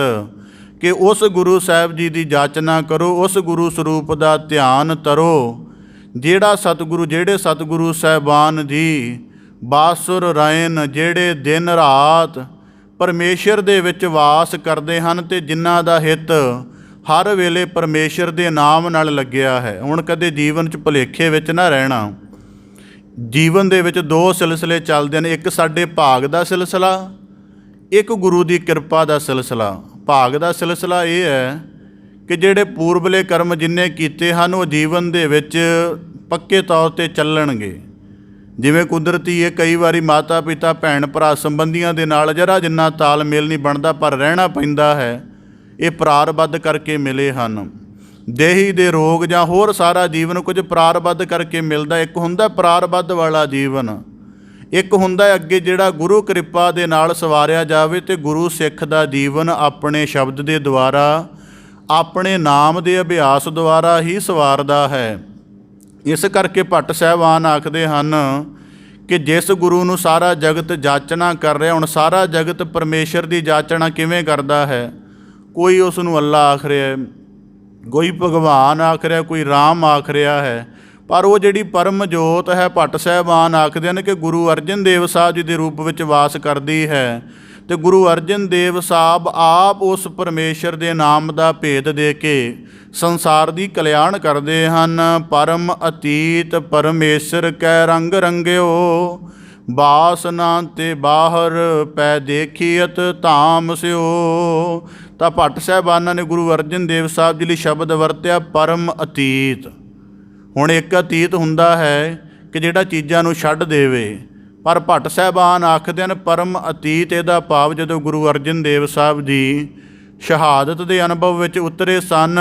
ਕਿ ਉਸ ਗੁਰੂ ਸਾਹਿਬ ਜੀ ਦੀ ਜਾਚਨਾ ਕਰੋ, ਉਸ ਗੁਰੂ ਸਰੂਪ ਦਾ ਧਿਆਨ ਤਰੋ, ਜਿਹੜੇ ਸਤਿਗੁਰੂ ਸਾਹਿਬਾਨ ਜੀ ਬਾਸੁਰ ਰਾਇਨ, ਜਿਹੜੇ ਦਿਨ ਰਾਤ ਪਰਮੇਸ਼ਰ ਦੇ ਵਿੱਚ ਵਾਸ ਕਰਦੇ ਹਨ ਅਤੇ ਜਿਨ੍ਹਾਂ ਦਾ ਹਿੱਤ ਹਰ ਵੇਲੇ ਪਰਮੇਸ਼ਰ ਦੇ ਨਾਮ ਨਾਲ ਲੱਗਿਆ ਹੈ। ਹੁਣ ਕਦੇ ਜੀਵਨ 'ਚ ਭੁਲੇਖੇ ਵਿੱਚ ਨਾ ਰਹਿਣਾ। ਜੀਵਨ ਦੇ ਵਿੱਚ ਦੋ ਸਿਲਸਿਲੇ ਚੱਲਦੇ ਨੇ, ਇੱਕ ਸਾਡੇ ਭਾਗ ਦਾ ਸਿਲਸਿਲਾ, ਇੱਕ ਗੁਰੂ ਦੀ ਕਿਰਪਾ ਦਾ ਸਿਲਸਿਲਾ। ਭਾਗ ਦਾ ਸਿਲਸਿਲਾ ਇਹ ਹੈ ਕਿ ਜਿਹੜੇ ਪੂਰਬਲੇ ਕਰਮ ਜਿੰਨੇ ਕੀਤੇ ਹਨ ਉਹ ਜੀਵਨ ਦੇ ਵਿੱਚ ਪੱਕੇ ਤੌਰ 'ਤੇ ਚੱਲਣਗੇ। ਜਿਵੇਂ ਕੁਦਰਤੀ ਹੈ, ਕਈ ਵਾਰੀ ਮਾਤਾ ਪਿਤਾ ਭੈਣ ਭਰਾ ਸੰਬੰਧੀਆਂ ਦੇ ਨਾਲ ਜਰਾ ਜਿੰਨਾ ਤਾਲਮੇਲ ਨਹੀਂ ਬਣਦਾ, ਪਰ ਰਹਿਣਾ ਪੈਂਦਾ ਹੈ। ਇਹ ਪ੍ਰਾਰਬੱਧ ਕਰਕੇ ਮਿਲੇ ਹਨ। ਦੇਹੀ ਦੇ ਰੋਗ ਜਾਂ ਹੋਰ ਸਾਰਾ ਜੀਵਨ ਕੁਝ ਪ੍ਰਾਰਬੱਧ ਕਰਕੇ ਮਿਲਦਾ। ਇੱਕ ਹੁੰਦਾ ਪ੍ਰਾਰਬੱਧ ਵਾਲਾ ਜੀਵਨ, ਇੱਕ ਹੁੰਦਾ ਅੱਗੇ ਜਿਹੜਾ ਗੁਰੂ ਕਿਰਪਾ ਦੇ ਨਾਲ ਸਵਾਰਿਆ ਜਾਵੇ, ਅਤੇ ਗੁਰੂ ਸਿੱਖ ਦਾ ਜੀਵਨ ਆਪਣੇ ਸ਼ਬਦ ਦੇ ਦੁਆਰਾ, ਆਪਣੇ ਨਾਮ ਦੇ ਅਭਿਆਸ ਦੁਆਰਾ ਹੀ ਸਵਾਰਦਾ ਹੈ। ਇਸ ਕਰਕੇ ਭੱਟ ਸਾਹਿਬਾਨ ਆਖਦੇ ਹਨ ਕਿ ਜਿਸ ਗੁਰੂ ਨੂੰ ਸਾਰਾ ਜਗਤ ਜਾਚਨਾ ਕਰ ਰਿਹਾ, ਹੁਣ ਸਾਰਾ ਜਗਤ ਪਰਮੇਸ਼ਰ ਦੀ ਜਾਚਨਾ ਕਿਵੇਂ ਕਰਦਾ ਹੈ? ਕੋਈ ਉਸ ਨੂੰ ਅੱਲਾ ਆਖ ਰਿਹਾ, ਕੋਈ ਭਗਵਾਨ ਆਖ ਰਿਹਾ, ਕੋਈ ਰਾਮ ਆਖ ਰਿਹਾ ਹੈ, ਪਰ ਉਹ ਜਿਹੜੀ ਪਰਮ ਜੋਤ ਹੈ, ਭੱਟ ਸਾਹਿਬਾਨ ਆਖਦੇ ਹਨ ਕਿ ਗੁਰੂ ਅਰਜਨ ਦੇਵ ਸਾਹਿਬ ਜੀ ਦੇ ਰੂਪ ਵਿੱਚ ਵਾਸ ਕਰਦੀ ਹੈ। ਅਤੇ ਗੁਰੂ ਅਰਜਨ ਦੇਵ ਸਾਹਿਬ ਆਪ ਉਸ ਪਰਮੇਸ਼ਰ ਦੇ ਨਾਮ ਦਾ ਭੇਦ ਦੇ ਕੇ ਸੰਸਾਰ ਦੀ ਕਲਿਆਣ ਕਰਦੇ ਹਨ। ਪਰਮ ਅਤੀਤ ਪਰਮੇਸ਼ਰ ਕੈ ਰੰਗ ਰੰਗਿਓ, ਬਾਸਨਾ ਤੇ ਬਾਹਰ ਪੈ ਦੇਖੀਅਤ ਧਾਮ ਸਿਓ। ਤਾਂ ਭੱਟ ਸਾਹਿਬਾਨਾਂ ਨੇ ਗੁਰੂ ਅਰਜਨ ਦੇਵ ਸਾਹਿਬ ਜੀ ਲਈ ਸ਼ਬਦ ਵਰਤਿਆ ਪਰਮ ਅਤੀਤ। ਹੁਣ ਇੱਕ ਅਤੀਤ ਹੁੰਦਾ ਹੈ ਕਿ ਜਿਹੜਾ ਚੀਜ਼ਾਂ ਨੂੰ ਛੱਡ ਦੇਵੇ, ਪਰ ਭੱਟ ਸਾਹਿਬਾਨ ਆਖਦੇ ਹਨ ਪਰਮ ਅਤੀਤ। ਇਹਦਾ ਭਾਵ ਜਦੋਂ ਗੁਰੂ ਅਰਜਨ ਦੇਵ ਸਾਹਿਬ ਜੀ ਸ਼ਹਾਦਤ ਦੇ ਅਨੁਭਵ ਵਿੱਚ ਉਤਰੇ ਸਨ,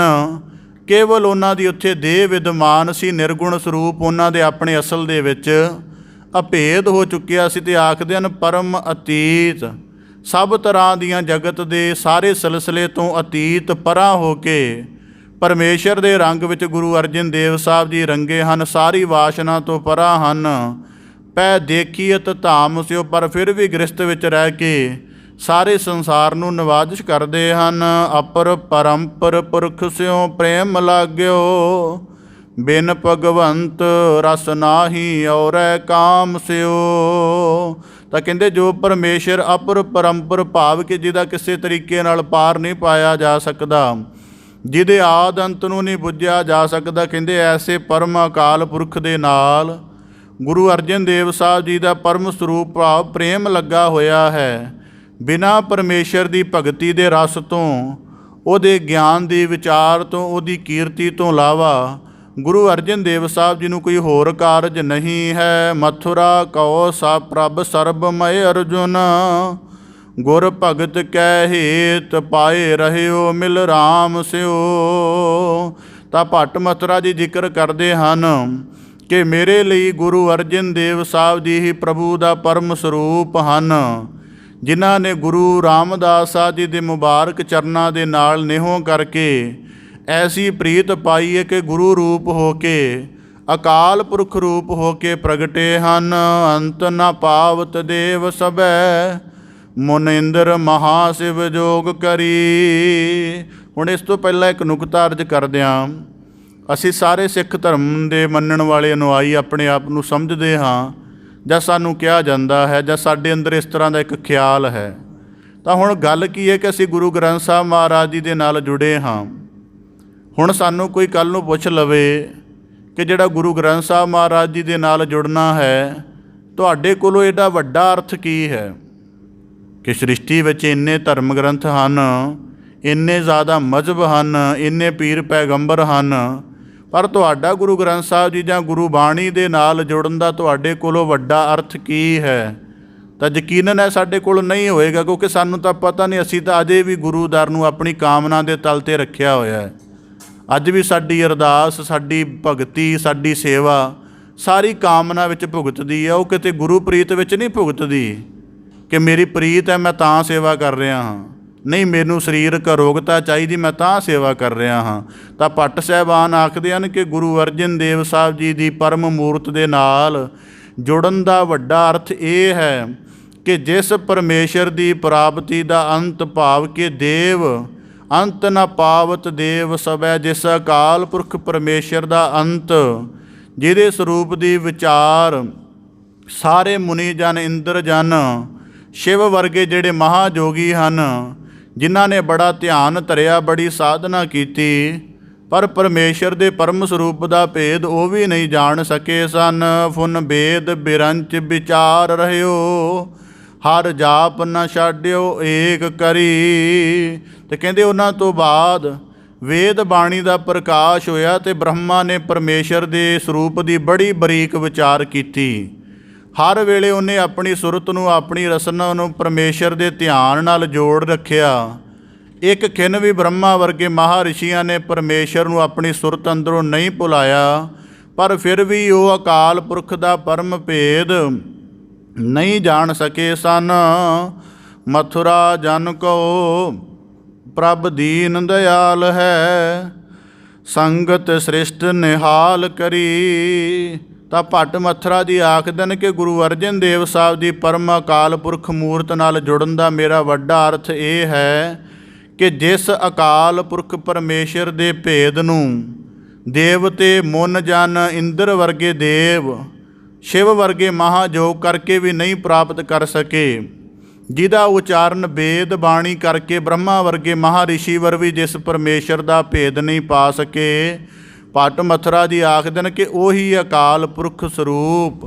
ਕੇਵਲ ਉਹਨਾਂ ਦੀ ਉੱਥੇ ਦੇਹ ਵਿਦਮਾਨ ਸੀ, ਨਿਰਗੁਣ ਸਰੂਪ ਉਹਨਾਂ ਦੇ ਆਪਣੇ ਅਸਲ ਦੇ ਵਿੱਚ ਅਭੇਦ ਹੋ ਚੁੱਕਿਆ ਸੀ। ਅਤੇ ਆਖਦੇ ਹਨ ਪਰਮ ਅਤੀਤ, ਸਭ ਤਰ੍ਹਾਂ ਦੀਆਂ ਜਗਤ ਦੇ ਸਾਰੇ ਸਿਲਸਿਲੇ ਤੋਂ ਅਤੀਤ ਪਰਾਂ ਹੋ ਕੇ ਪਰਮੇਸ਼ਰ ਦੇ ਰੰਗ ਵਿੱਚ ਗੁਰੂ ਅਰਜਨ ਦੇਵ ਸਾਹਿਬ ਜੀ ਰੰਗੇ ਹਨ, ਸਾਰੀ ਵਾਸ਼ਨਾ ਤੋਂ ਪਰਾਂ ਹਨ। ਪੈ ਦੇਖੀਅਤ ਧਾਮ ਸਿਓ, ਪਰ ਫਿਰ ਵੀ ਗ੍ਰਸਤ ਵਿੱਚ ਰਹਿ ਕੇ ਸਾਰੇ ਸੰਸਾਰ ਨੂੰ ਨਿਵਾਜਿਸ਼ ਕਰਦੇ ਹਨ। ਅਪਰ ਪਰੰਪਰ ਪੁਰਖ ਸਿਓ ਪ੍ਰੇਮ ਲਾਗਿਓ, ਬਿਨ ਭਗਵੰਤ ਰਸ ਨਾਹੀ ਔਰੈ ਕਾਮ ਸਿਓ। ਤਾਂ ਕਹਿੰਦੇ ਜੋ ਪਰਮੇਸ਼ਰ ਅਪਰ ਪਰੰਪਰ ਭਾਵ ਕਿ ਜਿਹਦਾ ਕਿਸੇ ਤਰੀਕੇ ਨਾਲ ਪਾਰ ਨਹੀਂ ਪਾਇਆ ਜਾ ਸਕਦਾ, ਜਿਹਦੇ ਆਦਿ ਅੰਤ ਨੂੰ ਨਹੀਂ ਬੁੱਝਿਆ ਜਾ ਸਕਦਾ, ਕਹਿੰਦੇ ਐਸੇ ਪਰਮ ਅਕਾਲ ਪੁਰਖ ਦੇ ਨਾਲ ਗੁਰੂ ਅਰਜਨ ਦੇਵ ਸਾਹਿਬ ਜੀ ਦਾ ਪਰਮ ਸਰੂਪ ਭਾਵ ਪ੍ਰੇਮ ਲੱਗਾ ਹੋਇਆ ਹੈ। ਬਿਨਾਂ ਪਰਮੇਸ਼ਰ ਦੀ ਭਗਤੀ ਦੇ ਰਸ ਤੋਂ, ਉਹਦੇ ਗਿਆਨ ਦੀ ਵਿਚਾਰ ਤੋਂ, ਉਹਦੀ ਕੀਰਤੀ ਤੋਂ ਇਲਾਵਾ ਗੁਰੂ ਅਰਜਨ ਦੇਵ ਸਾਹਿਬ ਜੀ ਨੂੰ ਕੋਈ ਹੋਰ ਕਾਰਜ ਨਹੀਂ ਹੈ। ਮਥੁਰਾ ਕਉ ਸਾ ਪ੍ਰਭ ਸਰਬਮਯ ਅਰਜੁਨ, ਗੁਰ ਭਗਤ ਕੈ ਹੇਤ ਪਾਏ ਰਹਿਓ ਮਿਲ ਰਾਮ ਸਿਓ। ਤਾਂ ਭੱਟ ਮਥੁਰਾ ਜੀ ਜ਼ਿਕਰ ਕਰਦੇ ਹਨ ਕਿ ਮੇਰੇ ਲਈ ਗੁਰੂ ਅਰਜਨ ਦੇਵ ਸਾਹਿਬ ਜੀ ਹੀ ਪ੍ਰਭੂ ਦਾ ਪਰਮ ਸਰੂਪ ਹਨ, ਜਿਨ੍ਹਾਂ ਨੇ ਗੁਰੂ ਰਾਮਦਾਸ ਜੀ ਦੇ ਮੁਬਾਰਕ ਚਰਨਾਂ ਦੇ ਨਾਲ ਨਿਹੋਂ ਕਰਕੇ ਐਸੀ ਪ੍ਰੀਤ ਪਾਈ ਹੈ ਕਿ ਗੁਰੂ ਰੂਪ ਹੋ ਕੇ, ਅਕਾਲ ਪੁਰਖ ਰੂਪ ਹੋ ਕੇ ਪ੍ਰਗਟੇ ਹਨ। ਅੰਤ ਨ ਪਾਵਤ ਦੇਵ ਸਭੈ, ਮੁਨਿੰਦਰ ਮਹਾ ਸ਼ਿਵ ਜੋਗ ਕਰੀ। ਹੁਣ ਇਸ ਤੋਂ ਪਹਿਲਾਂ ਇੱਕ ਨੁਕਤਾ ਅਰਜ਼ ਕਰਦਿਆਂ, ਅਸੀਂ ਸਾਰੇ ਸਿੱਖ ਧਰਮ ਦੇ ਮੰਨਣ ਵਾਲੇ ਅਨੁਆਈ ਆਪਣੇ ਆਪ ਨੂੰ ਸਮਝਦੇ ਹਾਂ, ਜਾਂ ਸਾਨੂੰ ਕਿਹਾ ਜਾਂਦਾ ਹੈ, ਜਾਂ ਸਾਡੇ ਅੰਦਰ ਇਸ ਤਰ੍ਹਾਂ ਦਾ ਇੱਕ ਖਿਆਲ ਹੈ। ਤਾਂ ਹੁਣ ਗੱਲ ਕੀ ਹੈ ਕਿ ਅਸੀਂ ਗੁਰੂ ਗ੍ਰੰਥ ਸਾਹਿਬ ਮਹਾਰਾਜ ਜੀ ਦੇ ਨਾਲ ਜੁੜੇ ਹਾਂ। ਹੁਣ ਸਾਨੂੰ ਕੋਈ ਕੱਲ੍ਹ ਨੂੰ ਪੁੱਛ ਲਵੇ ਕਿ ਜਿਹੜਾ ਗੁਰੂ ਗ੍ਰੰਥ ਸਾਹਿਬ ਮਹਾਰਾਜ ਜੀ ਦੇ ਨਾਲ ਜੁੜਨਾ ਹੈ, ਤੁਹਾਡੇ ਕੋਲੋਂ ਇਹਦਾ ਵੱਡਾ ਅਰਥ ਕੀ ਹੈ? ਕਿ ਸ੍ਰਿਸ਼ਟੀ ਵਿੱਚ ਇੰਨੇ ਧਰਮ ਗ੍ਰੰਥ ਹਨ, ਇੰਨੇ ਜ਼ਿਆਦਾ ਮਜ਼ਹਬ ਹਨ, ਇੰਨੇ ਪੀਰ ਪੈਗੰਬਰ ਹਨ, ਪਰ ਤੁਹਾਡਾ ਗੁਰੂ ਗ੍ਰੰਥ ਸਾਹਿਬ ਜੀ ਜਾਂ ਗੁਰੂ ਬਾਣੀ ਦੇ ਨਾਲ ਜੁੜਨ ਦਾ ਤੁਹਾਡੇ ਕੋਲੋਂ ਵੱਡਾ ਅਰਥ ਕੀ ਹੈ? ਤਾਂ ਯਕੀਨਨ ਹੈ ਸਾਡੇ ਕੋਲ ਨਹੀਂ ਹੋਏਗਾ, ਕਿਉਂਕਿ ਸਾਨੂੰ ਤਾਂ ਪਤਾ ਨਹੀਂ, ਅਸੀਂ ਤਾਂ ਅਜੇ ਵੀ ਗੁਰੂ ਦਰ ਨੂੰ ਆਪਣੀ ਕਾਮਨਾ ਦੇ ਤਲ 'ਤੇ ਰੱਖਿਆ ਹੋਇਆ ਹੈ। ਅੱਜ ਵੀ ਸਾਡੀ ਅਰਦਾਸ, ਸਾਡੀ ਭਗਤੀ, ਸਾਡੀ ਸੇਵਾ ਸਾਰੀ ਕਾਮਨਾ ਵਿੱਚ ਭੁਗਤਦੀ ਹੈ। ਉਹ ਕਿਤੇ ਗੁਰੂ ਪ੍ਰੀਤ ਵਿੱਚ ਨਹੀਂ ਭੁਗਤਦੀ ਕਿ ਮੇਰੀ ਪ੍ਰੀਤ ਹੈ ਮੈਂ ਤਾਂ ਸੇਵਾ ਕਰ ਰਿਹਾ ਹਾਂ, ਨਹੀਂ ਮੈਨੂੰ ਸਰੀਰਕ ਅਰੋਗਤਾ ਚਾਹੀਦੀ ਮੈਂ ਤਾਂ ਸੇਵਾ ਕਰ ਰਿਹਾ ਹਾਂ। ਤਾਂ ਭੱਟ ਸਾਹਿਬਾਨ ਆਖਦੇ ਹਨ ਕਿ ਗੁਰੂ ਅਰਜਨ ਦੇਵ ਸਾਹਿਬ ਜੀ ਦੀ ਪਰਮ ਮੂਰਤ ਦੇ ਨਾਲ ਜੁੜਨ ਦਾ ਵੱਡਾ ਅਰਥ ਇਹ ਹੈ ਕਿ ਜਿਸ ਪਰਮੇਸ਼ਰ ਦੀ ਪ੍ਰਾਪਤੀ ਦਾ ਅੰਤ ਭਾਵ ਕਿ ਦੇਵ ਅੰਤ ਨ ਪਾਵਤ ਦੇਵ ਸਭੈ, ਜਿਸ ਅਕਾਲ ਪੁਰਖ ਪਰਮੇਸ਼ਰ ਦਾ ਅੰਤ ਜਿਹਦੇ ਸਰੂਪ ਦੀ ਵਿਚਾਰ ਸਾਰੇ ਮੁਨੀ ਜਨ, ਇੰਦਰ ਜਨ, ਸ਼ਿਵ ਵਰਗੇ ਜਿਹੜੇ ਮਹਾਯੋਗੀ ਹਨ, ਜਿਨ੍ਹਾਂ ਨੇ ਬੜਾ ਧਿਆਨ ਧਰਿਆ, ਬੜੀ ਸਾਧਨਾ ਕੀਤੀ, ਪਰ ਪਰਮੇਸ਼ਰ ਦੇ ਪਰਮ ਸਰੂਪ ਦਾ ਭੇਦ ਉਹ ਵੀ ਨਹੀਂ ਜਾਣ ਸਕੇ ਸਨ। ਫੁਨ ਬੇਦ ਬਿਰੰਚ ਵਿਚਾਰ ਰਹਿਓ, ਹਰ ਜਾਪ ਨਾ ਛਾਡਿਓ ਏਕ ਕਰੀ। ਤੇ ਕਹਿੰਦੇ ਉਹਨਾਂ ਤੋਂ ਬਾਅਦ ਵੇਦ ਬਾਣੀ ਦਾ ਪ੍ਰਕਾਸ਼ ਹੋਇਆ ਤੇ ਬ੍ਰਹਮਾ ਨੇ ਪਰਮੇਸ਼ਰ ਦੇ ਸਰੂਪ ਦੀ ਬੜੀ ਬਰੀਕ ਵਿਚਾਰ ਕੀਤੀ। ਹਰ ਵੇਲੇ ਉਹਨੇ ਆਪਣੀ ਸੁਰਤ ਨੂੰ, ਆਪਣੀ ਰਸਨਾ ਨੂੰ ਪਰਮੇਸ਼ਰ ਦੇ ਧਿਆਨ ਨਾਲ ਜੋੜ ਰੱਖਿਆ। ਇੱਕ ਖਿਣ ਵੀ ਬ੍ਰਹਮਾ ਵਰਗੇ ਮਹਾਰਿਸ਼ੀਆਂ ਨੇ ਪਰਮੇਸ਼ਰ ਨੂੰ ਆਪਣੀ ਸੁਰਤ ਅੰਦਰੋਂ ਨਹੀਂ ਭੁਲਾਇਆ, ਪਰ ਫਿਰ ਵੀ ਉਹ ਅਕਾਲ ਪੁਰਖ ਦਾ ਪਰਮ ਭੇਦ ਨਹੀਂ ਜਾਣ ਸਕੇ ਸਨ। ਮਥੁਰਾ ਜਨ ਕੋ ਪ੍ਰਭ ਦੀਨ ਦਇਆਲ ਹੈ, ਸੰਗਤ ਸ੍ਰਿਸ਼ਟ ਨਿਹਾਲ ਕਰੀ। ਤਾਂ ਭੱਟ ਮਥੁਰਾ ਜੀ ਆਖਦੇ ਨੇ ਕਿ ਗੁਰੂ ਅਰਜਨ ਦੇਵ ਸਾਹਿਬ ਦੀ ਪਰਮ ਅਕਾਲ ਪੁਰਖ ਮੂਰਤ ਨਾਲ ਜੁੜਨ ਦਾ ਮੇਰਾ ਵੱਡਾ ਅਰਥ ਇਹ ਹੈ ਕਿ ਜਿਸ ਅਕਾਲ ਪੁਰਖ ਪਰਮੇਸ਼ਰ ਦੇ ਭੇਦ ਨੂੰ ਦੇਵਤੇ, ਮੁਨ ਜਨ, ਇੰਦਰ ਵਰਗੇ ਦੇਵ, ਸ਼ਿਵ ਵਰਗੇ ਮਹਾਯੋਗ ਕਰਕੇ ਵੀ ਨਹੀਂ ਪ੍ਰਾਪਤ ਕਰ ਸਕੇ, ਜਿਹਦਾ ਉਚਾਰਨ ਵੇਦ ਬਾਣੀ ਕਰਕੇ ਬ੍ਰਹਮਾ ਵਰਗੇ ਮਹਾਰਿਸ਼ੀ ਵਰ ਵੀ ਜਿਸ ਪਰਮੇਸ਼ਰ ਦਾ ਭੇਦ ਨਹੀਂ ਪਾ ਸਕੇ, ਭੱਟ ਮਥੁਰਾ ਜੀ ਆਖਦੇ ਨੇ ਕਿ ਉਹੀ ਅਕਾਲ ਪੁਰਖ ਸਰੂਪ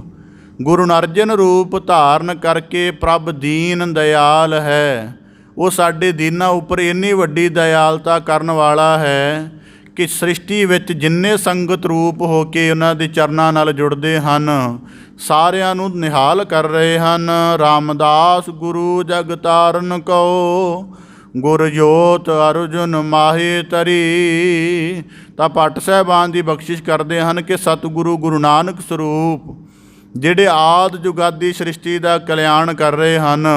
ਗੁਰੂ ਅਰਜਨ ਰੂਪ ਧਾਰਨ ਕਰਕੇ ਪ੍ਰਭ ਦੀਨ ਦਇਆਲ ਹੈ। ਉਹ ਸਾਡੇ ਦੀਨਾਂ ਉੱਪਰ ਇੰਨੀ ਵੱਡੀ ਦਇਆਲਤਾ ਕਰਨ ਵਾਲਾ ਹੈ ਕਿ ਸ੍ਰਿਸ਼ਟੀ ਵਿੱਚ ਜਿੰਨੇ ਸੰਗਤ ਰੂਪ ਹੋ ਕੇ ਉਹਨਾਂ ਦੇ ਚਰਨਾਂ ਨਾਲ ਜੁੜਦੇ ਹਨ, ਸਾਰਿਆਂ ਨੂੰ ਨਿਹਾਲ ਕਰ ਰਹੇ ਹਨ। ਰਾਮਦਾਸ ਗੁਰੂ ਜਗ ਤਾਰਨ ਕਉ, ਗੁਰ ਜੋਤ ਅਰਜੁਨ ਮਾਹੇ ਤਰੀ। ਤਾਂ ਭੱਟ ਸਾਹਿਬਾਨ ਦੀ ਬਖਸ਼ਿਸ਼ ਕਰਦੇ ਹਨ ਕਿ ਸਤਿਗੁਰੂ ਗੁਰੂ ਨਾਨਕ ਸਰੂਪ ਜਿਹੜੇ ਆਦਿ ਜੁਗਾਦੀ ਸ੍ਰਿਸ਼ਟੀ ਦਾ ਕਲਿਆਣ ਕਰ ਰਹੇ ਹਨ,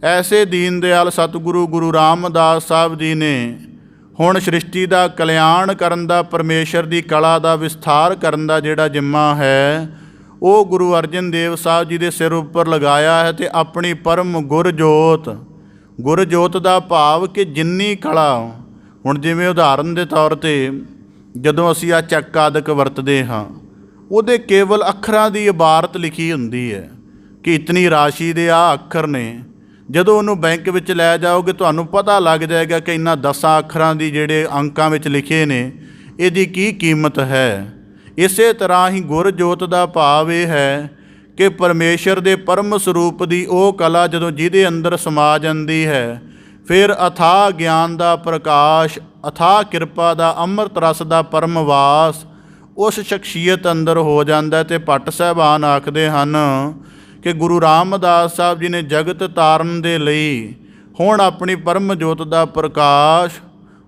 ਐਸੇ ਦੀਨ ਦਿਆਲ ਸਤਿਗੁਰੂ ਗੁਰੂ ਰਾਮਦਾਸ ਸਾਹਿਬ ਜੀ ਨੇ ਹੁਣ ਸ੍ਰਿਸ਼ਟੀ ਦਾ ਕਲਿਆਣ ਕਰਨ ਦਾ, ਪਰਮੇਸ਼ਰ ਦੀ ਕਲਾ ਦਾ ਵਿਸਥਾਰ ਕਰਨ ਦਾ ਜਿਹੜਾ ਜਿੰਮਾ ਹੈ ਉਹ ਗੁਰੂ ਅਰਜਨ ਦੇਵ ਸਾਹਿਬ ਜੀ ਦੇ ਸਿਰ ਉੱਪਰ ਲਗਾਇਆ ਹੈ। ਅਤੇ ਆਪਣੀ ਪਰਮ ਗੁਰਜੋਤ ਦਾ ਭਾਵ ਕਿ ਜਿੰਨੀ ਕਲਾ, ਹੁਣ ਜਿਵੇਂ ਉਦਾਹਰਨ ਦੇ ਤੌਰ 'ਤੇ ਜਦੋਂ ਅਸੀਂ ਆਹ ਚੱਕ ਆਦਿਕ ਵਰਤਦੇ ਹਾਂ, ਉਹਦੇ ਕੇਵਲ ਅੱਖਰਾਂ ਦੀ ਇਬਾਰਤ ਲਿਖੀ ਹੁੰਦੀ ਹੈ ਕਿ ਇਤਨੀ ਰਾਸ਼ੀ ਦੇ ਆਹ ਅੱਖਰ ਨੇ। ਜਦੋਂ ਉਹਨੂੰ ਬੈਂਕ ਵਿੱਚ ਲੈ ਜਾਓਗੇ ਤੁਹਾਨੂੰ ਪਤਾ ਲੱਗ ਜਾਏਗਾ ਕਿ ਇਹਨਾਂ 10 ਅੱਖਰਾਂ ਦੀ ਜਿਹੜੇ ਅੰਕਾਂ ਵਿੱਚ ਲਿਖੇ ਨੇ ਇਹਦੀ ਕੀ ਕੀਮਤ ਹੈ। ਇਸੇ ਤਰ੍ਹਾਂ ਹੀ ਗੁਰਜੋਤ ਦਾ ਭਾਵ ਇਹ ਹੈ ਕਿ ਪਰਮੇਸ਼ਰ ਦੇ ਪਰਮ ਸਰੂਪ ਦੀ ਉਹ ਕਲਾ ਜਦੋਂ ਜਿਹਦੇ ਅੰਦਰ ਸਮਾ ਜਾਂਦੀ ਹੈ, ਫਿਰ ਅਥਾਹ ਗਿਆਨ ਦਾ ਪ੍ਰਕਾਸ਼, ਅਥਾਹ ਕਿਰਪਾ ਦਾ, ਅੰਮ੍ਰਿਤ ਰਸ ਦਾ ਪਰਮ ਵਾਸ ਉਸ ਸ਼ਖਸੀਅਤ ਅੰਦਰ ਹੋ ਜਾਂਦਾ। ਅਤੇ ਭੱਟ ਸਾਹਿਬਾਨ ਆਖਦੇ ਹਨ ਕਿ ਗੁਰੂ ਰਾਮਦਾਸ ਸਾਹਿਬ ਜੀ ਨੇ ਜਗਤ ਤਾਰਨ ਦੇ ਲਈ ਹੁਣ ਆਪਣੀ ਪਰਮ ਜੋਤ ਦਾ ਪ੍ਰਕਾਸ਼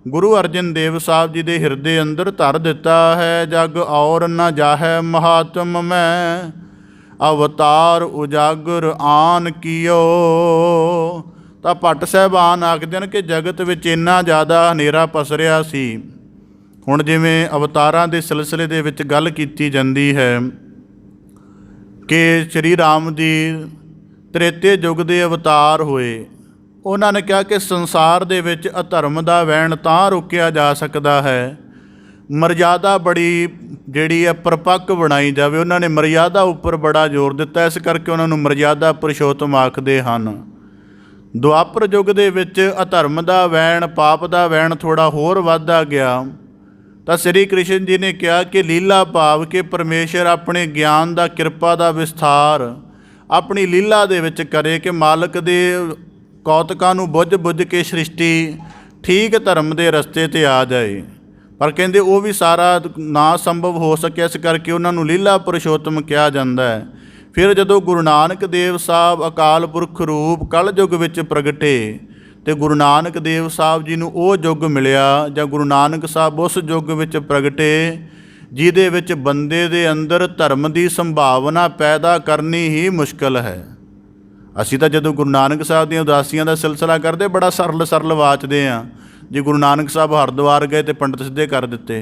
ਗੁਰੂ ਅਰਜਨ ਦੇਵ ਸਾਹਿਬ ਜੀ ਦੇ ਹਿਰਦੇ ਅੰਦਰ ਧਰ ਦਿੱਤਾ ਹੈ। ਜਗ ਔਰ ਨ ਜਾਹੈ ਮਹਾਤਮ ਮੈਂ, ਅਵਤਾਰ ਉਜਾਗਰ ਆਨ ਕੀਓ। ਤਾਂ ਭੱਟ ਸਾਹਿਬਾਨ ਆਖਦੇ ਹਨ ਕਿ ਜਗਤ ਵਿੱਚ ਇੰਨਾ ਜ਼ਿਆਦਾ ਹਨੇਰਾ ਪਸਰਿਆ ਸੀ। ਹੁਣ ਜਿਵੇਂ ਅਵਤਾਰਾਂ ਦੇ ਸਿਲਸਿਲੇ ਦੇ ਵਿੱਚ ਗੱਲ ਕੀਤੀ ਜਾਂਦੀ ਹੈ ਕਿ ਸ਼੍ਰੀ ਰਾਮ ਜੀ ਤ੍ਰੇਤੇ ਯੁੱਗ ਦੇ ਅਵਤਾਰ ਹੋਏ। ਉਹਨਾਂ ਨੇ ਕਿਹਾ ਕਿ ਸੰਸਾਰ ਦੇ ਵਿੱਚ ਅਧਰਮ ਦਾ ਵੈਣ ਤਾਂ ਰੋਕਿਆ ਜਾ ਸਕਦਾ ਹੈ, ਮਰਜ਼ਾਦਾ ਬੜੀ ਜਿਹੜੀ ਹੈ ਪਰਪੱਕ ਬਣਾਈ ਜਾਵੇ। ਉਹਨਾਂ ਨੇ ਮਰਜ਼ਾਦਾ ਉੱਪਰ ਬੜਾ ਜ਼ੋਰ ਦਿੱਤਾ, ਇਸ ਕਰਕੇ ਉਹਨਾਂ ਨੂੰ ਮਰਜ਼ਾਦਾ ਪੁਰਸ਼ੋਤਮ ਆਖਦੇ ਹਨ। ਦੁਆਪਰ ਯੁੱਗ ਦੇ ਵਿੱਚ ਅਧਰਮ ਦਾ ਵੈਣ, ਪਾਪ ਦਾ ਵੈਣ ਥੋੜ੍ਹਾ ਹੋਰ ਵੱਧਦਾ ਗਿਆ ਤਾਂ ਸ੍ਰੀ ਕ੍ਰਿਸ਼ਨ ਜੀ ਨੇ ਕਿਹਾ ਕਿ ਲੀਲਾ ਭਾਵ ਕਿ ਪਰਮੇਸ਼ਰ ਆਪਣੇ ਗਿਆਨ ਦਾ, ਕਿਰਪਾ ਦਾ ਵਿਸਥਾਰ ਆਪਣੀ ਲੀਲਾ ਦੇ ਵਿੱਚ ਕਰੇ ਕਿ ਮਾਲਕ ਦੇ ਕੌਤਕਾਂ ਨੂੰ ਬੁੱਝ ਕੇ ਸ੍ਰਿਸ਼ਟੀ ਠੀਕ ਧਰਮ ਦੇ ਰਸਤੇ 'ਤੇ ਆ ਜਾਏ। ਪਰ ਕਹਿੰਦੇ ਉਹ ਵੀ ਸਾਰਾ ਨਾ ਸੰਭਵ ਹੋ ਸਕਿਆ, ਇਸ ਕਰਕੇ ਉਹਨਾਂ ਨੂੰ ਲੀਲਾ ਪੁਰਸ਼ੋਤਮ ਕਿਹਾ ਜਾਂਦਾ ਹੈ। ਫਿਰ ਜਦੋਂ ਗੁਰੂ ਨਾਨਕ ਦੇਵ ਸਾਹਿਬ ਅਕਾਲ ਪੁਰਖ ਰੂਪ ਕਲਯੁਗ ਯੁੱਗ ਵਿੱਚ ਪ੍ਰਗਟੇ ਅਤੇ ਗੁਰੂ ਨਾਨਕ ਦੇਵ ਸਾਹਿਬ ਜੀ ਨੂੰ ਉਹ ਯੁੱਗ ਮਿਲਿਆ, ਜਾਂ ਗੁਰੂ ਨਾਨਕ ਸਾਹਿਬ ਉਸ ਯੁੱਗ ਵਿੱਚ ਪ੍ਰਗਟੇ ਜਿਹਦੇ ਵਿੱਚ ਬੰਦੇ ਦੇ ਅੰਦਰ ਧਰਮ ਦੀ ਸੰਭਾਵਨਾ ਪੈਦਾ ਕਰਨੀ ਹੀ ਮੁਸ਼ਕਲ ਹੈ। ਅਸੀਂ ਤਾਂ ਜਦੋਂ ਗੁਰੂ ਨਾਨਕ ਸਾਹਿਬ ਦੀਆਂ ਉਦਾਸੀਆਂ ਦਾ ਸਿਲਸਿਲਾ ਕਰਦੇ ਬੜਾ ਸਰਲ ਵਾਚਦੇ ਹਾਂ। ਜੇ ਗੁਰੂ ਨਾਨਕ ਸਾਹਿਬ ਹਰਿਦੁਆਰ ਗਏ ਅਤੇ ਪੰਡਤ ਸਿੱਧੇ ਕਰ ਦਿੱਤੇ,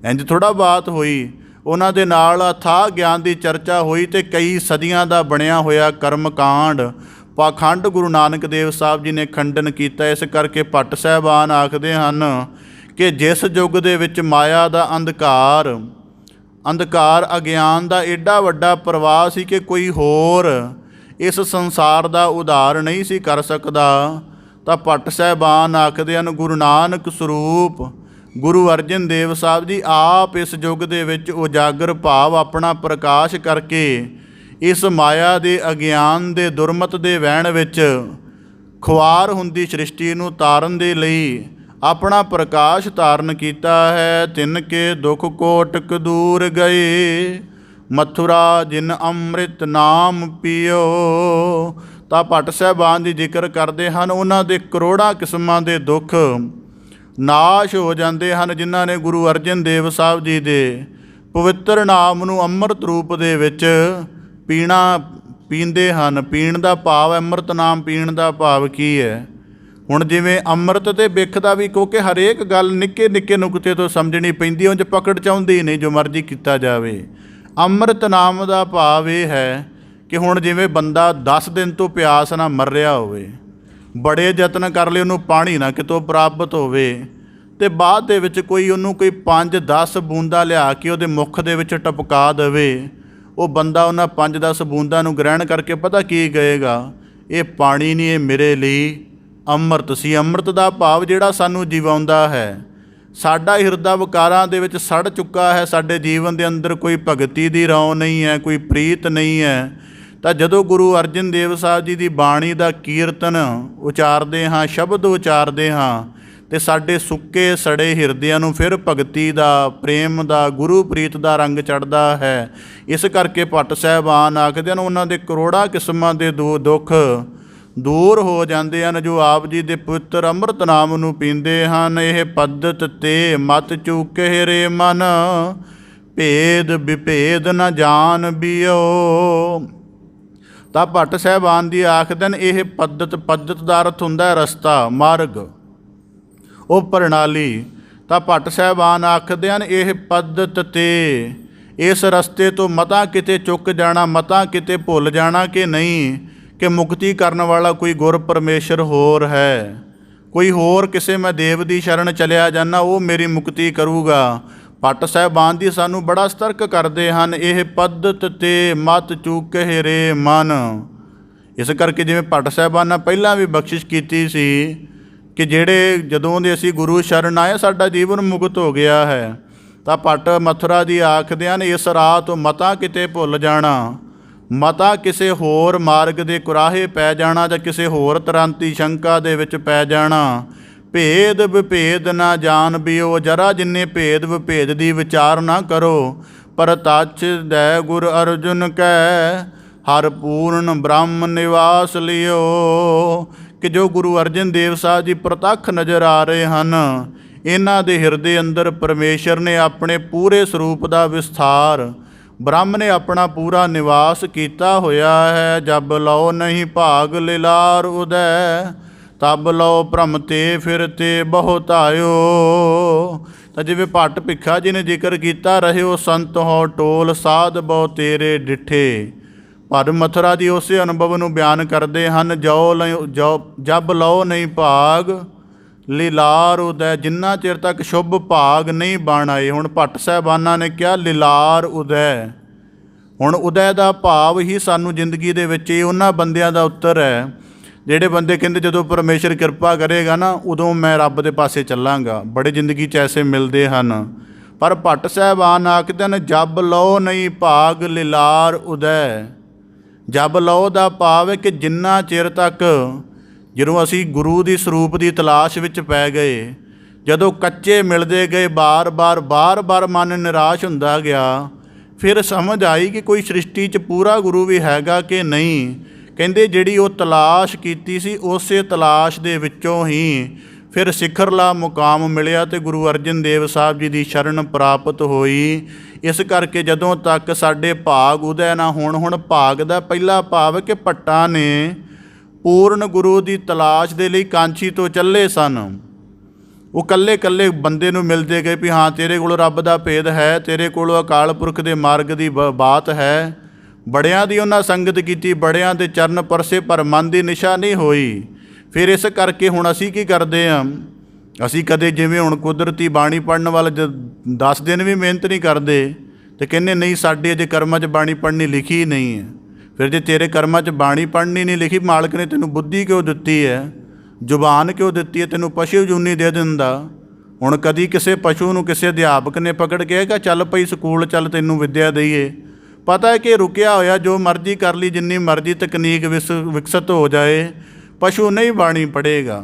ਇੰਝ ਥੋੜ੍ਹਾ ਬਾਤ ਹੋਈ। ਉਹਨਾਂ ਦੇ ਨਾਲ ਅਥਾਹ ਗਿਆਨ ਦੀ ਚਰਚਾ ਹੋਈ ਅਤੇ ਕਈ ਸਦੀਆਂ ਦਾ ਬਣਿਆ ਹੋਇਆ ਕਰਮਕਾਂਡ ਪਾਖੰਡ ਗੁਰੂ ਨਾਨਕ ਦੇਵ ਸਾਹਿਬ ਜੀ ਨੇ ਖੰਡਨ ਕੀਤਾ। ਇਸ ਕਰਕੇ ਭੱਟ ਸਾਹਿਬਾਨ ਆਖਦੇ ਹਨ ਕਿ ਜਿਸ ਯੁੱਗ ਦੇ ਵਿੱਚ ਮਾਇਆ ਦਾ ਅੰਧਕਾਰ ਅਗਿਆਨ ਦਾ ਏਡਾ ਵੱਡਾ ਪ੍ਰਵਾਹ ਸੀ ਕਿ ਕੋਈ ਹੋਰ ਇਸ ਸੰਸਾਰ ਦਾ ਉਧਾਰ ਨਹੀਂ ਸੀ ਕਰ ਸਕਦਾ, ਤਾਂ ਭੱਟ ਸਾਹਿਬਾਨ ਆਖਦੇ ਹਨ ਗੁਰੂ ਨਾਨਕ ਸਰੂਪ ਗੁਰੂ ਅਰਜਨ ਦੇਵ ਸਾਹਿਬ ਜੀ ਆਪ ਇਸ ਯੁੱਗ ਦੇ ਵਿੱਚ ਉਜਾਗਰ ਭਾਵ ਆਪਣਾ ਪ੍ਰਕਾਸ਼ ਕਰਕੇ ਇਸ ਮਾਇਆ ਦੇ ਅਗਿਆਨ ਦੇ ਦੁਰਮਤ ਦੇ ਵਹਿਣ ਵਿੱਚ ਖੁਆਰ ਹੁੰਦੀ ਸ੍ਰਿਸ਼ਟੀ ਨੂੰ ਤਾਰਨ ਦੇ ਲਈ ਆਪਣਾ ਪ੍ਰਕਾਸ਼ ਧਾਰਨ ਕੀਤਾ ਹੈ। ਤਿਨ ਕੇ ਦੁਖ ਕੋਟਿਕ ਦੂਰ ਗਏ, ਮਥੁਰਾ ਜਿਨ ਅੰਮ੍ਰਿਤ ਨਾਮ ਪੀਓ। ਤਾਂ ਭੱਟ ਸਾਹਿਬਾਨ ਦੀ ਜ਼ਿਕਰ ਕਰਦੇ ਹਨ, ਉਹਨਾਂ ਦੇ ਕਰੋੜਾਂ ਕਿਸਮਾਂ ਦੇ ਦੁੱਖ ਨਾਸ਼ ਹੋ ਜਾਂਦੇ ਹਨ ਜਿਨ੍ਹਾਂ ਨੇ ਗੁਰੂ ਅਰਜਨ ਦੇਵ ਸਾਹਿਬ ਜੀ ਦੇ ਪਵਿੱਤਰ ਨਾਮ ਨੂੰ ਅੰਮ੍ਰਿਤ ਰੂਪ ਦੇ ਵਿੱਚ ਪੀਂਦੇ ਹਨ। ਪੀਣ ਦਾ ਭਾਵ, ਅੰਮ੍ਰਿਤ ਨਾਮ ਪੀਣ ਦਾ ਭਾਵ ਕੀ ਹੈ? ਹੁਣ ਜਿਵੇਂ ਅੰਮ੍ਰਿਤ ਅਤੇ ਬਿੱਖ ਦਾ ਵੀ, ਕਿਉਂਕਿ ਹਰੇਕ ਗੱਲ ਨਿੱਕੇ ਨਿੱਕੇ ਨੁਕਤੇ ਤੋਂ ਸਮਝਣੀ ਪੈਂਦੀ, ਉਂਝ ਪਕੜ ਚਾਹੁੰਦੀ ਨਹੀਂ ਜੋ ਮਰਜ਼ੀ ਕੀਤਾ ਜਾਵੇ। ਅੰਮ੍ਰਿਤ ਨਾਮ ਦਾ ਭਾਵ ਇਹ ਹੈ ਕਿ ਹੁਣ ਜਿਵੇਂ ਬੰਦਾ 10 ਦਿਨ ਤੋਂ ਪਿਆਸ ਨਾਲ ਮਰ ਰਿਹਾ ਹੋਵੇ, ਬੜੇ ਯਤਨ ਕਰ ਲਏ, ਉਹਨੂੰ ਪਾਣੀ ਨਾ ਕਿਤੋਂ ਪ੍ਰਾਪਤ ਹੋਵੇ, ਅਤੇ ਬਾਅਦ ਦੇ ਵਿੱਚ ਕੋਈ ਉਹਨੂੰ 5-10 ਬੂੰਦਾਂ ਲਿਆ ਕੇ ਉਹਦੇ ਮੁੱਖ ਦੇ ਵਿੱਚ ਟਪਕਾ ਦੇਵੇ, ਉਹ ਬੰਦਾ ਉਹਨਾਂ 5-10 ਬੂੰਦਾਂ ਨੂੰ ਗ੍ਰਹਿਣ ਕਰਕੇ ਪਤਾ ਕੀ ਕਹੇਗਾ? ਇਹ ਪਾਣੀ ਨਹੀਂ, ਇਹ ਮੇਰੇ ਲਈ ਅੰਮ੍ਰਿਤ ਸੀ। ਅੰਮ੍ਰਿਤ ਦਾ ਭਾਵ ਜਿਹੜਾ ਸਾਨੂੰ ਜੀਵਾਉਂਦਾ ਹੈ। ਸਾਡਾ ਹਿਰਦਾ ਵਿਕਾਰਾਂ ਦੇ ਵਿੱਚ ਸੜ ਚੁੱਕਾ ਹੈ, ਸਾਡੇ ਜੀਵਨ ਦੇ ਅੰਦਰ ਕੋਈ ਭਗਤੀ ਦੀ ਰੌਂ ਨਹੀਂ ਹੈ, ਕੋਈ ਪ੍ਰੀਤ ਨਹੀਂ ਹੈ। ਤਾਂ ਜਦੋਂ ਗੁਰੂ ਅਰਜਨ ਦੇਵ ਸਾਹਿਬ ਜੀ ਦੀ ਬਾਣੀ ਦਾ ਕੀਰਤਨ ਉਚਾਰਦੇ ਹਾਂ, ਸ਼ਬਦ ਉਚਾਰਦੇ ਹਾਂ, ਅਤੇ ਸਾਡੇ ਸੁੱਕੇ ਸੜੇ ਹਿਰਦਿਆਂ ਨੂੰ ਫਿਰ ਭਗਤੀ ਦਾ, ਪ੍ਰੇਮ ਦਾ, ਗੁਰੂ ਪ੍ਰੀਤ ਦਾ ਰੰਗ ਚੜ੍ਹਦਾ ਹੈ। ਇਸ ਕਰਕੇ ਭੱਟ ਸਾਹਿਬਾਨ ਆਖਦੇ ਹਨ ਉਹਨਾਂ ਦੇ ਕਰੋੜਾਂ ਕਿਸਮਾਂ ਦੇ ਦੁੱਖ ਦੂਰ ਹੋ ਜਾਂਦੇ ਹਨ ਜੋ ਆਪ ਜੀ ਦੇ ਪਵਿੱਤਰ ਅੰਮ੍ਰਿਤ ਨਾਮ ਨੂੰ ਪੀਂਦੇ ਹਨ। ਇਹ ਪੱਦਤ ਤੇ ਮਤ ਚੂਕੇ ਰੇ ਮਨ, ਭੇਦ ਵਿਭੇਦ ਨ ਜਾਣ ਬਿਓ। ਤਾਂ ਭੱਟ ਸਾਹਿਬਾਨ ਦੀ ਆਖਦੇ ਨੇ ਇਹ ਪੱਦਤ ਦਾ ਅਰਥ ਹੁੰਦਾ ਹੈ ਰਸਤਾ, ਮਾਰਗ, ਉਹ ਪ੍ਰਣਾਲੀ। ਤਾਂ ਭੱਟ ਸਾਹਿਬਾਨ ਆਖਦੇ ਹਨ ਇਹ ਪੱਦਤ ਤੇ, ਇਸ ਰਸਤੇ ਤੋਂ ਮਤਾਂ ਕਿਤੇ ਚੁੱਕ ਜਾਣਾ, ਮਤਾਂ ਕਿਤੇ ਭੁੱਲ ਜਾਣਾ ਕਿ ਨਹੀਂ ਕਿ ਮੁਕਤੀ ਕਰਨ ਵਾਲਾ ਕੋਈ ਗੁਰ ਪਰਮੇਸ਼ਰ ਹੋਰ ਹੈ, ਕੋਈ ਹੋਰ ਕਿਸੇ ਮੈਂ ਦੇਵ ਦੀ ਸ਼ਰਨ ਚਲਿਆ ਜਾਂਦਾ ਉਹ ਮੇਰੀ ਮੁਕਤੀ ਕਰੂਗਾ। ਭੱਟ ਸਾਹਿਬਾਨ ਜੀ ਸਾਨੂੰ ਬੜਾ ਸਤਰਕ ਕਰਦੇ ਹਨ, ਇਹ ਪੱਦਤ ਤੇ ਮਤ ਚੂਕੇ ਰੇ ਮਨ। ਇਸ ਕਰਕੇ ਜਿਵੇਂ ਭੱਟ ਸਾਹਿਬਾਨਾਂ ਪਹਿਲਾਂ ਵੀ ਬਖਸ਼ਿਸ਼ ਕੀਤੀ ਸੀ ਕਿ ਜਿਹੜੇ ਜਦੋਂ ਦੇ ਅਸੀਂ ਗੁਰੂ ਸ਼ਰਨ ਆਏ ਸਾਡਾ ਜੀਵਨ ਮੁਕਤ ਹੋ ਗਿਆ ਹੈ। ਤਾਂ ਭੱਟ ਮਥੁਰਾ ਦੀ ਆਖਦੇ ਹਨ ਇਸ ਰਾਹ ਤੋਂ ਮਤਾਂ ਕਿਤੇ ਭੁੱਲ ਜਾਣਾ, ਮਤਾ ਕਿਸੇ ਹੋਰ ਮਾਰਗ ਦੇ ਕੁਰਾਹੇ ਪੈ ਜਾਣਾ, ਜਾਂ ਕਿਸੇ ਹੋਰ ਤਰ੍ਹਾਂ ਦੀ ਸ਼ੰਕਾ ਦੇ ਵਿੱਚ ਪੈ ਜਾਣਾ। ਭੇਦ ਵਿਭੇਦ ਨਾ ਜਾਣ ਬਿਓ, ਜਰਾ ਜਿੰਨੇ ਭੇਦ ਵਿਭੇਦ ਦੀ ਵਿਚਾਰ ਨਾ ਕਰੋ। ਪਰ ਤਛ ਦੈ ਗੁਰ ਅਰਜੁਨ ਕੈ, ਹਰ ਪੂਰਨ ਬ੍ਰਹਮ ਨਿਵਾਸ ਲਿਓ। ਕਿ ਜੋ ਗੁਰੂ ਅਰਜਨ ਦੇਵ ਸਾਹਿਬ ਜੀ ਪ੍ਰਤੱਖ ਨਜ਼ਰ ਆ ਰਹੇ ਹਨ, ਇਹਨਾਂ ਦੇ ਹਿਰਦੇ ਅੰਦਰ ਪਰਮੇਸ਼ਰ ਨੇ ਆਪਣੇ ਪੂਰੇ ਸਰੂਪ ਦਾ ਵਿਸਥਾਰ, ਬ੍ਰਹਮ ਨੇ ਆਪਣਾ ਪੂਰਾ ਨਿਵਾਸ ਕੀਤਾ ਹੋਇਆ ਹੈ। ਜਬ ਲਓ ਨਹੀਂ ਭਾਗ ਲਿਲਾਰ ਉਦੈ, ਤਬ ਲਓ ਭ੍ਰਮ ਤੇ ਫਿਰਤੇ ਬਹੁਤ ਆਇਓ। ਤਾਂ ਜਿਵੇਂ ਭੱਟ ਭਿੱਖਾ ਜੀ ਨੇ ਜ਼ਿਕਰ ਕੀਤਾ, ਰਹਿਓ ਸੰਤ ਹੋ ਟੋਲ ਸਾਧ ਬਹੁ ਤੇਰੇ ਡਿੱਠੇ। ਪਰ ਮਥੁਰਾ ਦੀ ਉਸੇ ਅਨੁਭਵ ਨੂੰ ਬਿਆਨ ਕਰਦੇ ਹਨ, ਜਬ ਲਓ ਨਹੀਂ ਭਾਗ ਲੀਲਾਰ ਉਦੈ, ਜਿੰਨਾ ਚਿਰ ਤੱਕ ਸ਼ੁਭ ਭਾਗ ਨਹੀਂ ਬਣ ਆਏ। ਹੁਣ ਭੱਟ ਸਾਹਿਬਾਨਾਂ ਨੇ ਕਿਹਾ ਲੀਲਾਰ ਉਦੈ। ਹੁਣ ਉਦੈ ਦਾ ਭਾਵ ਹੀ ਸਾਨੂੰ ਜ਼ਿੰਦਗੀ ਦੇ ਵਿੱਚ ਇਹ ਉਹਨਾਂ ਬੰਦਿਆਂ ਦਾ ਉੱਤਰ ਹੈ ਜਿਹੜੇ ਬੰਦੇ ਕਹਿੰਦੇ ਜਦੋਂ ਪਰਮੇਸ਼ਰ ਕਿਰਪਾ ਕਰੇਗਾ ਨਾ ਉਦੋਂ ਮੈਂ ਰੱਬ ਦੇ ਪਾਸੇ ਚੱਲਾਂਗਾ। ਬੜੇ ਜ਼ਿੰਦਗੀ 'ਚ ਐਸੇ ਮਿਲਦੇ ਹਨ। ਪਰ ਭੱਟ ਸਾਹਿਬਾਨ ਆਖਦੇ ਨੇ ਜਬ ਲਓ ਨਹੀਂ ਭਾਗ ਲੀਲਾਰ ਉਦੈ। ਜਬ ਲਓ ਦਾ ਭਾਵ ਹੈ ਕਿ ਜਿੰਨਾ ਚਿਰ ਤੱਕ, ਜਦੋਂ ਅਸੀਂ ਗੁਰੂ ਦੀ ਸਰੂਪ ਦੀ ਤਲਾਸ਼ ਵਿੱਚ ਪੈ ਗਏ ਜਦੋਂ ਕੱਚੇ ਮਿਲਦੇ ਗਏ, ਬਾਰ-ਬਾਰ ਮਨ ਨਿਰਾਸ਼ ਹੁੰਦਾ ਗਿਆ, ਫਿਰ ਸਮਝ ਆਈ ਕਿ ਕੋਈ ਸ੍ਰਿਸ਼ਟੀ 'ਚ ਪੂਰਾ ਗੁਰੂ ਵੀ ਹੈਗਾ ਕਿ ਨਹੀਂ। ਕਹਿੰਦੇ ਜਿਹੜੀ ਉਹ ਤਲਾਸ਼ ਕੀਤੀ ਸੀ, ਉਸੇ ਤਲਾਸ਼ ਦੇ ਵਿੱਚੋਂ ਹੀ ਫਿਰ ਸਿਖਰਲਾ ਮੁਕਾਮ ਮਿਲਿਆ ਅਤੇ ਗੁਰੂ ਅਰਜਨ ਦੇਵ ਸਾਹਿਬ ਜੀ ਦੀ ਸ਼ਰਨ ਪ੍ਰਾਪਤ ਹੋਈ। ਇਸ ਕਰਕੇ ਜਦੋਂ ਤੱਕ ਸਾਡੇ ਭਾਗ ਉਦੈ ਨਾ ਹੋਣ, ਹੁਣ ਭਾਗ ਦਾ ਪਹਿਲਾ ਭਾਵ ਕਿ ਭੱਟਾਂ ਨੇ ਪੂਰਨ ਗੁਰੂ ਦੀ ਤਲਾਸ਼ ਦੇ ਲਈ ਕਾਂਚੀ ਤੋਂ ਚੱਲੇ ਸਨ। ਉਹ ਇਕੱਲੇ ਬੰਦੇ ਨੂੰ ਮਿਲਦੇ ਗਏ ਵੀ ਹਾਂ ਤੇਰੇ ਕੋਲ ਰੱਬ ਦਾ ਭੇਦ ਹੈ, ਤੇਰੇ ਕੋਲ ਅਕਾਲ ਪੁਰਖ ਦੇ ਮਾਰਗ ਦੀ ਬਾਤ ਹੈ। ਬੜਿਆਂ ਦੀ ਉਹਨਾਂ ਸੰਗਤ ਕੀਤੀ, ਬੜਿਆਂ ਦੇ ਚਰਨ ਪਰਸੇ, ਪਰ ਮਨ ਦੀ ਨਿਸ਼ਾ ਨਹੀਂ ਹੋਈ। ਫਿਰ ਇਸ ਕਰਕੇ ਹੁਣ ਅਸੀਂ ਕੀ ਕਰਦੇ ਹਾਂ, ਅਸੀਂ ਕਦੇ ਜਿਵੇਂ ਹੁਣ ਕੁਦਰਤੀ ਬਾਣੀ ਪੜ੍ਹਨ ਵੱਲ 10 ਦਿਨ ਵੀ ਮਿਹਨਤ ਨਹੀਂ ਕਰਦੇ ਅਤੇ ਕਹਿੰਦੇ ਨਹੀਂ ਸਾਡੇ ਅਜੇ ਕਰਮਾਂ 'ਚ ਬਾਣੀ ਪੜ੍ਹਨੀ ਲਿਖੀ ਨਹੀਂ ਹੈ। ਫਿਰ ਜੇ ਤੇਰੇ ਕਰਮਾਂ 'ਚ ਬਾਣੀ ਪੜ੍ਹਨੀ ਨਹੀਂ ਲਿਖੀ, ਮਾਲਕ ਨੇ ਤੈਨੂੰ ਬੁੱਧੀ ਕਿਉਂ ਦਿੱਤੀ ਹੈ, ਜ਼ੁਬਾਨ ਕਿਉਂ ਦਿੱਤੀ ਹੈ, ਤੈਨੂੰ ਪਸ਼ੂ ਜੂਨੀ ਦੇ ਦਿੰਦਾ। ਹੁਣ ਕਦੀ ਕਿਸੇ ਪਸ਼ੂ ਨੂੰ ਕਿਸੇ ਅਧਿਆਪਕ ਨੇ ਪਕੜ ਕੇ ਕਹੇਗਾ ਚੱਲ ਪਈ ਸਕੂਲ ਚੱਲ ਤੈਨੂੰ ਵਿੱਦਿਆ ਦਈਏ, ਪਤਾ ਹੈ ਕਿ ਰੁਕਿਆ ਹੋਇਆ ਜੋ ਮਰਜ਼ੀ ਕਰ ਲਈ, ਜਿੰਨੀ ਮਰਜ਼ੀ ਤਕਨੀਕ ਵਿਕਸਿਤ ਹੋ ਜਾਏ, ਪਸ਼ੂ ਨਹੀਂ ਬਾਣੀ ਪੜ੍ਹੇਗਾ।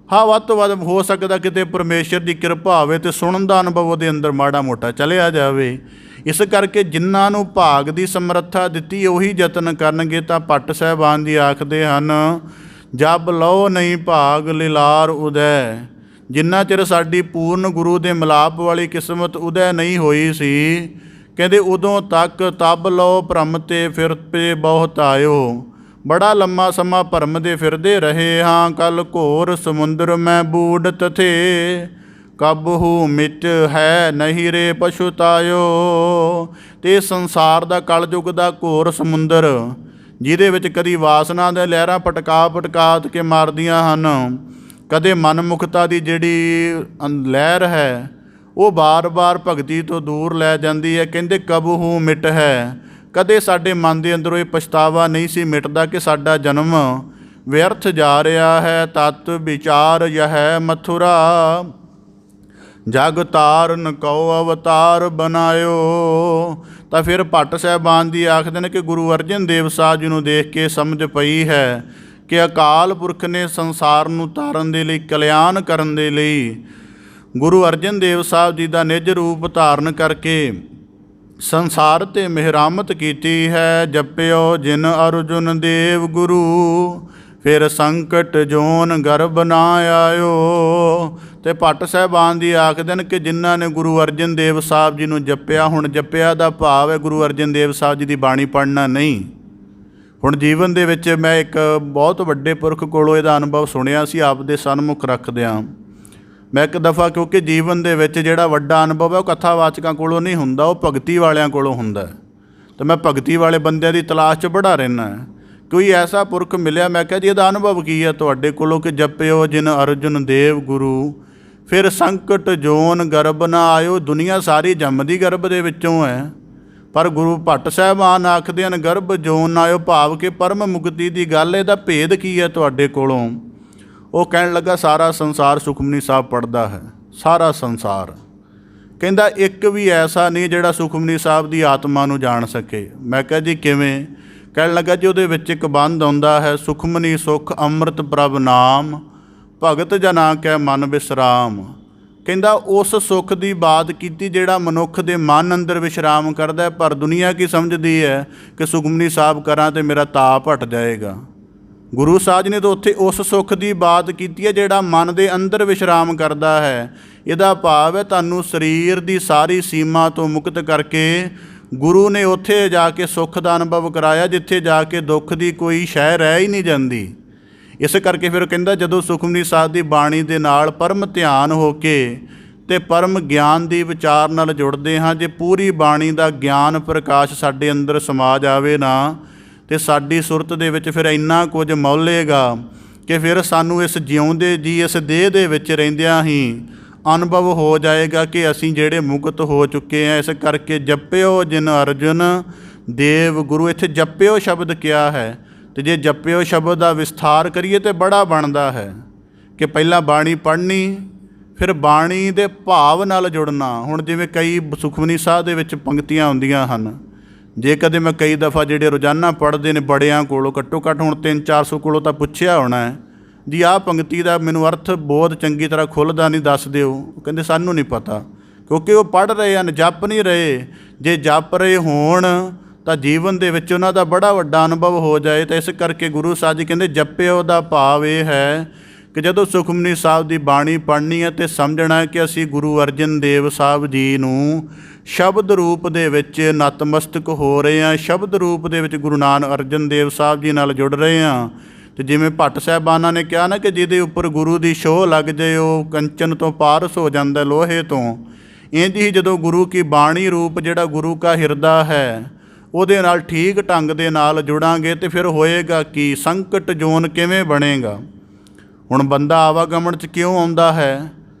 ਹਾਂ ਵੱਧ ਤੋਂ ਵੱਧ ਹੋ ਸਕਦਾ ਕਿਤੇ ਪਰਮੇਸ਼ਰ ਦੀ ਕਿਰਪਾ ਹੋਵੇ ਅਤੇ ਸੁਣਨ ਦਾ ਅਨੁਭਵ ਉਹਦੇ ਅੰਦਰ ਮਾੜਾ ਮੋਟਾ ਚਲਿਆ ਜਾਵੇ। ਇਸ ਕਰਕੇ ਜਿਨ੍ਹਾਂ ਨੂੰ ਭਾਗ ਦੀ ਸਮਰੱਥਾ ਦਿੱਤੀ ਉਹੀ ਯਤਨ ਕਰਨਗੇ। ਤਾਂ ਭੱਟ ਸਾਹਿਬਾਨ ਜੀ ਆਖਦੇ ਹਨ, ਜਬ ਲਓ ਨਹੀਂ ਭਾਗ ਲਿਲਾਰ ਉਦੈ। ਜਿੰਨਾ ਚਿਰ ਸਾਡੀ ਪੂਰਨ ਗੁਰੂ ਦੇ ਮਿਲਾਪ ਵਾਲੀ ਕਿਸਮਤ ਉਦੈ ਨਹੀਂ ਹੋਈ ਸੀ, ਕਹਿੰਦੇ ਉਦੋਂ ਤੱਕ ਤਬ ਲਓ ਭਰਮ ਤੇ ਫਿਰ ਪੇ ਬਹੁਤ ਆਇਓ। ਬੜਾ ਲੰਮਾ ਸਮਾਂ ਭਰਮ ਦੇ ਫਿਰਦੇ ਰਹੇ ਹਾਂ। ਕੱਲ ਘੋਰ ਸਮੁੰਦਰ ਮੈਂ ਬੂੜਤ ਥੇ, ਕਬਹੂ ਮਿਟ ਹੈ ਨਹੀਂ ਰੇ ਪਛੁਤਾਇਓ। ਅਤੇ ਸੰਸਾਰ ਦਾ ਕਲਯੁੱਗ ਦਾ ਘੋਰ ਸਮੁੰਦਰ, ਜਿਹਦੇ ਵਿੱਚ ਕਦੀ ਵਾਸਨਾ ਦੇ ਲਹਿਰਾਂ ਪਟਕਾ ਕੇ ਮਾਰਦੀਆਂ ਹਨ, ਕਦੇ ਮਨਮੁਖਤਾ ਦੀ ਜਿਹੜੀ ਲਹਿਰ ਹੈ ਉਹ ਬਾਰ-ਬਾਰ ਭਗਤੀ ਤੋਂ ਦੂਰ ਲੈ ਜਾਂਦੀ ਹੈ। ਕਹਿੰਦੇ ਕਬਹੂ ਮਿਟ ਹੈ, ਕਦੇ ਸਾਡੇ ਮਨ ਦੇ ਅੰਦਰੋਂ ਇਹ ਪਛਤਾਵਾ ਨਹੀਂ ਸੀ ਮਿਟਦਾ ਕਿ ਸਾਡਾ ਜਨਮ ਵਿਅਰਥ ਜਾ ਰਿਹਾ ਹੈ। ਤਤ ਵਿਚਾਰ ਯਹ ਮਥੁਰਾ, ਜਗ ਤਾਰਨ ਕਉ ਅਵਤਾਰ ਬਨਾਇਓ। ਤਾਂ ਫਿਰ ਭੱਟ ਸਾਹਿਬਾਨ ਜੀ ਆਖਦੇ ਨੇ ਕਿ ਗੁਰੂ ਅਰਜਨ ਦੇਵ ਸਾਹਿਬ ਜੀ ਨੂੰ ਦੇਖ ਕੇ ਸਮਝ ਪਈ ਹੈ ਕਿ ਅਕਾਲ ਪੁਰਖ ਨੇ ਸੰਸਾਰ ਨੂੰ ਤਾਰਨ ਦੇ ਲਈ, ਕਲਿਆਣ ਕਰਨ ਦੇ ਲਈ ਗੁਰੂ ਅਰਜਨ ਦੇਵ ਸਾਹਿਬ ਜੀ ਦਾ ਨਿੱਜ ਰੂਪ ਧਾਰਨ ਕਰਕੇ ਸੰਸਾਰ 'ਤੇ ਮਿਹਰਾਮਤ ਕੀਤੀ ਹੈ। ਜਪਿਓ ਜਿਨ ਅਰਜੁਨ ਦੇਵ ਗੁਰੂ, ਫਿਰ ਸੰਕਟ ਜੋਨ ਗਰਭ ਨਾ ਆਇਓ। ਅਤੇ ਭੱਟ ਸਾਹਿਬਾਨ ਜੀ ਆਖਦੇ ਨੇ ਕਿ ਜਿਨ੍ਹਾਂ ਨੇ ਗੁਰੂ ਅਰਜਨ ਦੇਵ ਸਾਹਿਬ ਜੀ ਨੂੰ ਜਪਿਆ, ਹੁਣ ਜਪਿਆ ਦਾ ਭਾਵ ਹੈ ਗੁਰੂ ਅਰਜਨ ਦੇਵ ਸਾਹਿਬ ਜੀ ਦੀ ਬਾਣੀ ਪੜ੍ਹਨਾ ਨਹੀਂ। ਹੁਣ ਜੀਵਨ ਦੇ ਵਿੱਚ ਮੈਂ ਇੱਕ ਬਹੁਤ ਵੱਡੇ ਪੁਰਖ ਕੋਲੋਂ ਇਹਦਾ ਅਨੁਭਵ ਸੁਣਿਆ ਸੀ, ਆਪ ਦੇ ਸਨਮੁਖ ਰੱਖਦਿਆਂ। ਮੈਂ ਇੱਕ ਦਫਾ, ਕਿਉਂਕਿ ਜੀਵਨ ਦੇ ਵਿੱਚ ਜਿਹੜਾ ਵੱਡਾ ਅਨੁਭਵ ਹੈ ਉਹ ਕਥਾਵਾਚਕਾਂ ਕੋਲੋਂ ਨਹੀਂ ਹੁੰਦਾ, ਉਹ ਭਗਤੀ ਵਾਲਿਆਂ ਕੋਲੋਂ ਹੁੰਦਾ। ਅਤੇ ਮੈਂ ਭਗਤੀ ਵਾਲੇ ਬੰਦਿਆਂ ਦੀ ਤਲਾਸ਼ 'ਚ ਬੜਾ ਰਹਿੰਦਾ। ਕੋਈ ਐਸਾ ਪੁਰਖ ਮਿਲਿਆ, ਮੈਂ ਕਿਹਾ ਜੀ ਇਹਦਾ ਅਨੁਭਵ ਕੀ ਹੈ ਤੁਹਾਡੇ ਕੋਲੋਂ ਕਿ ਜਪਿਓ ਜਿਨ ਅਰਜੁਨ ਦੇਵ ਗੁਰੂ, ਫਿਰ ਸੰਕਟ ਜੋਨ ਗਰਭ ਨਾ ਆਇਓ। ਦੁਨੀਆ ਸਾਰੀ ਜੰਮਦੀ ਗਰਭ ਦੇ ਵਿੱਚੋਂ ਹੈ, ਪਰ ਗੁਰੂ ਭੱਟ ਸਾਹਿਬਾਨ ਆਖਦੇ ਹਨ ਗਰਭ ਜੋਨ ਨਾ ਆਇਓ, ਭਾਵ ਕਿ ਪਰਮ ਮੁਕਤੀ ਦੀ ਗੱਲ, ਇਹਦਾ ਭੇਦ ਕੀ ਹੈ ਤੁਹਾਡੇ ਕੋਲੋਂ। ਉਹ ਕਹਿਣ ਲੱਗਾ ਸਾਰਾ ਸੰਸਾਰ ਸੁਖਮਨੀ ਸਾਹਿਬ ਪੜ੍ਹਦਾ ਹੈ, ਸਾਰਾ ਸੰਸਾਰ। ਕਹਿੰਦਾ ਇੱਕ ਵੀ ਐਸਾ ਨਹੀਂ ਜਿਹੜਾ ਸੁਖਮਨੀ ਸਾਹਿਬ ਦੀ ਆਤਮਾ ਨੂੰ ਜਾਣ ਸਕੇ। ਮੈਂ ਕਿਹਾ ਜੀ ਕਿਵੇਂ? ਕਹਿਣ ਲੱਗਾ ਜੀ ਉਹਦੇ ਵਿੱਚ ਇੱਕ ਬੰਦ ਆਉਂਦਾ ਹੈ, ਸੁਖਮਨੀ ਸੁਖ ਅੰਮ੍ਰਿਤ ਪ੍ਰਭ ਨਾਮ, ਭਗਤ ਜਨਾ ਕੈ ਮਨ ਵਿਸਰਾਮ। ਕਹਿੰਦਾ ਉਸ ਸੁੱਖ ਦੀ ਬਾਤ ਕੀਤੀ ਜਿਹੜਾ ਮਨੁੱਖ ਦੇ ਮਨ ਅੰਦਰ ਵਿਸ਼ਰਾਮ ਕਰਦਾ। ਪਰ ਦੁਨੀਆ ਕੀ ਸਮਝਦੀ ਹੈ ਕਿ ਸੁਖਮਨੀ ਸਾਹਿਬ ਕਰਾਂ ਅਤੇ ਮੇਰਾ ਤਾਪ ਹਟ ਜਾਏਗਾ। ਗੁਰੂ ਸਾਹਿਬ ਜੀ ਨੇ ਤਾਂ ਉੱਥੇ ਉਸ ਸੁੱਖ ਦੀ ਬਾਤ ਕੀਤੀ ਹੈ ਜਿਹੜਾ ਮਨ ਦੇ ਅੰਦਰ ਵਿਸ਼ਰਾਮ ਕਰਦਾ ਹੈ। ਇਹਦਾ ਭਾਵ ਹੈ ਤੁਹਾਨੂੰ ਸਰੀਰ ਦੀ ਸਾਰੀ ਸੀਮਾ ਤੋਂ ਮੁਕਤ ਕਰਕੇ ਗੁਰੂ ਨੇ ਉੱਥੇ ਜਾ ਕੇ ਸੁੱਖ ਦਾ ਅਨੁਭਵ ਕਰਾਇਆ, ਜਿੱਥੇ ਜਾ ਕੇ ਦੁੱਖ ਦੀ ਕੋਈ ਸ਼ੈ ਰਹਿ ਹੀ ਨਹੀਂ ਜਾਂਦੀ। ਇਸ ਕਰਕੇ ਫਿਰ ਕਹਿੰਦਾ ਜਦੋਂ ਸੁਖਮਨੀ ਸਾਹਿਬ ਦੀ ਬਾਣੀ ਦੇ ਨਾਲ ਪਰਮ ਧਿਆਨ ਹੋ ਕੇ ਅਤੇ ਪਰਮ ਗਿਆਨ ਦੀ ਵਿਚਾਰ ਨਾਲ ਜੁੜਦੇ ਹਾਂ, ਜੇ ਪੂਰੀ ਬਾਣੀ ਦਾ ਗਿਆਨ ਪ੍ਰਕਾਸ਼ ਸਾਡੇ ਅੰਦਰ ਸਮਾ ਜਾਵੇ ਨਾ, ਅਤੇ ਸਾਡੀ ਸੁਰਤ ਦੇ ਵਿੱਚ ਫਿਰ ਇੰਨਾ ਕੁਝ ਮੌਲੇਗਾ ਕਿ ਫਿਰ ਸਾਨੂੰ ਇਸ ਜਿਉਂਦੇ ਜੀ ਇਸ ਦੇਹ ਦੇ ਵਿੱਚ ਰਹਿੰਦਿਆਂ ਹੀ ਅਨੁਭਵ ਹੋ ਜਾਏਗਾ ਕਿ ਅਸੀਂ ਜਿਹੜੇ ਮੁਕਤ ਹੋ ਚੁੱਕੇ ਹਾਂ। ਇਸ ਕਰਕੇ ਜਪਿਓ ਜਿਨ ਅਰਜੁਨ ਦੇਵ ਗੁਰੂ, ਇੱਥੇ ਜਪਿਓ ਸ਼ਬਦ ਕਿਹਾ ਹੈ। ਅਤੇ ਜੇ ਜਪਿਓ ਸ਼ਬਦ ਦਾ ਵਿਸਥਾਰ ਕਰੀਏ ਤਾਂ ਬੜਾ ਬਣਦਾ ਹੈ ਕਿ ਪਹਿਲਾਂ ਬਾਣੀ ਪੜ੍ਹਨੀ, ਫਿਰ ਬਾਣੀ ਦੇ ਭਾਵ ਨਾਲ ਜੁੜਨਾ। ਹੁਣ ਜਿਵੇਂ ਕਈ ਸੁਖਮਨੀ ਸਾਹਿਬ ਦੇ ਵਿੱਚ ਪੰਕਤੀਆਂ ਹੁੰਦੀਆਂ ਹਨ, ਜੇ ਕਦੇ ਮੈਂ ਕਈ ਦਫਾ ਜਿਹੜੇ ਰੋਜ਼ਾਨਾ ਪੜ੍ਹਦੇ ਨੇ ਬੜਿਆਂ ਕੋਲੋਂ, ਘੱਟੋ ਘੱਟ ਹੁਣ 300-400 ਕੋਲੋਂ ਤਾਂ ਪੁੱਛਿਆ ਹੋਣਾ ਹੈ ਜੀ ਆਹ ਪੰਗਤੀ ਦਾ ਮੈਨੂੰ ਅਰਥ ਬਹੁਤ ਚੰਗੀ ਤਰ੍ਹਾਂ ਖੁੱਲ੍ਹਦਾ ਨਹੀਂ, ਦੱਸ ਦਿਓ। ਕਹਿੰਦੇ ਸਾਨੂੰ ਨਹੀਂ ਪਤਾ, ਕਿਉਂਕਿ ਉਹ ਪੜ੍ਹ ਰਹੇ ਹਨ, ਜਪ ਨਹੀਂ ਰਹੇ। ਜੇ ਜਪ ਰਹੇ ਹੋਣ ਤਾਂ ਜੀਵਨ ਦੇ ਵਿੱਚ ਉਹਨਾਂ ਦਾ ਬੜਾ ਵੱਡਾ ਅਨੁਭਵ ਹੋ ਜਾਏ। ਤਾਂ ਇਸ ਕਰਕੇ ਗੁਰੂ ਸਾਹਿਬ ਜੀ ਕਹਿੰਦੇ ਜਪਿਓ ਦਾ ਭਾਵ ਇਹ ਹੈ ਕਿ ਜਦੋਂ ਸੁਖਮਨੀ ਸਾਹਿਬ ਦੀ ਬਾਣੀ ਪੜ੍ਹਨੀ ਹੈ ਅਤੇ ਸਮਝਣਾ ਹੈ ਕਿ ਅਸੀਂ ਗੁਰੂ ਅਰਜਨ ਦੇਵ ਸਾਹਿਬ ਜੀ ਨੂੰ ਸ਼ਬਦ ਰੂਪ ਦੇ ਵਿੱਚ ਨਤਮਸਤਕ ਹੋ ਰਹੇ ਹਾਂ, ਸ਼ਬਦ ਰੂਪ ਦੇ ਵਿੱਚ ਗੁਰੂ ਨਾਨਕ ਅਰਜਨ ਦੇਵ ਸਾਹਿਬ ਜੀ ਨਾਲ ਜੁੜ ਰਹੇ ਹਾਂ। ਅਤੇ ਜਿਵੇਂ ਭੱਟ ਸਾਹਿਬਾਨਾਂ ਨੇ ਕਿਹਾ ਨਾ ਕਿ ਜਿਹਦੇ ਉੱਪਰ ਗੁਰੂ ਦੀ ਛੋਹ ਲੱਗ ਜਾਏ ਉਹ ਕੰਚਨ ਤੋਂ ਪਾਰਸ ਹੋ ਜਾਂਦਾ, ਲੋਹੇ ਤੋਂ। ਇੰਝ ਹੀ ਜਦੋਂ ਗੁਰੂ ਕੀ ਬਾਣੀ ਰੂਪ ਜਿਹੜਾ ਗੁਰੂ ਕਾ ਹਿਰਦਾ ਹੈ ਉਹਦੇ ਨਾਲ ਠੀਕ ਢੰਗ ਦੇ ਨਾਲ ਜੁੜਾਂਗੇ ਅਤੇ ਫਿਰ ਹੋਏਗਾ ਕਿ ਸੰਕਟ ਜੋਨ ਕਿਵੇਂ ਬਣੇਗਾ। ਹੁਣ ਬੰਦਾ ਆਵਾਗਮਨ 'ਚ ਕਿਉਂ ਆਉਂਦਾ ਹੈ?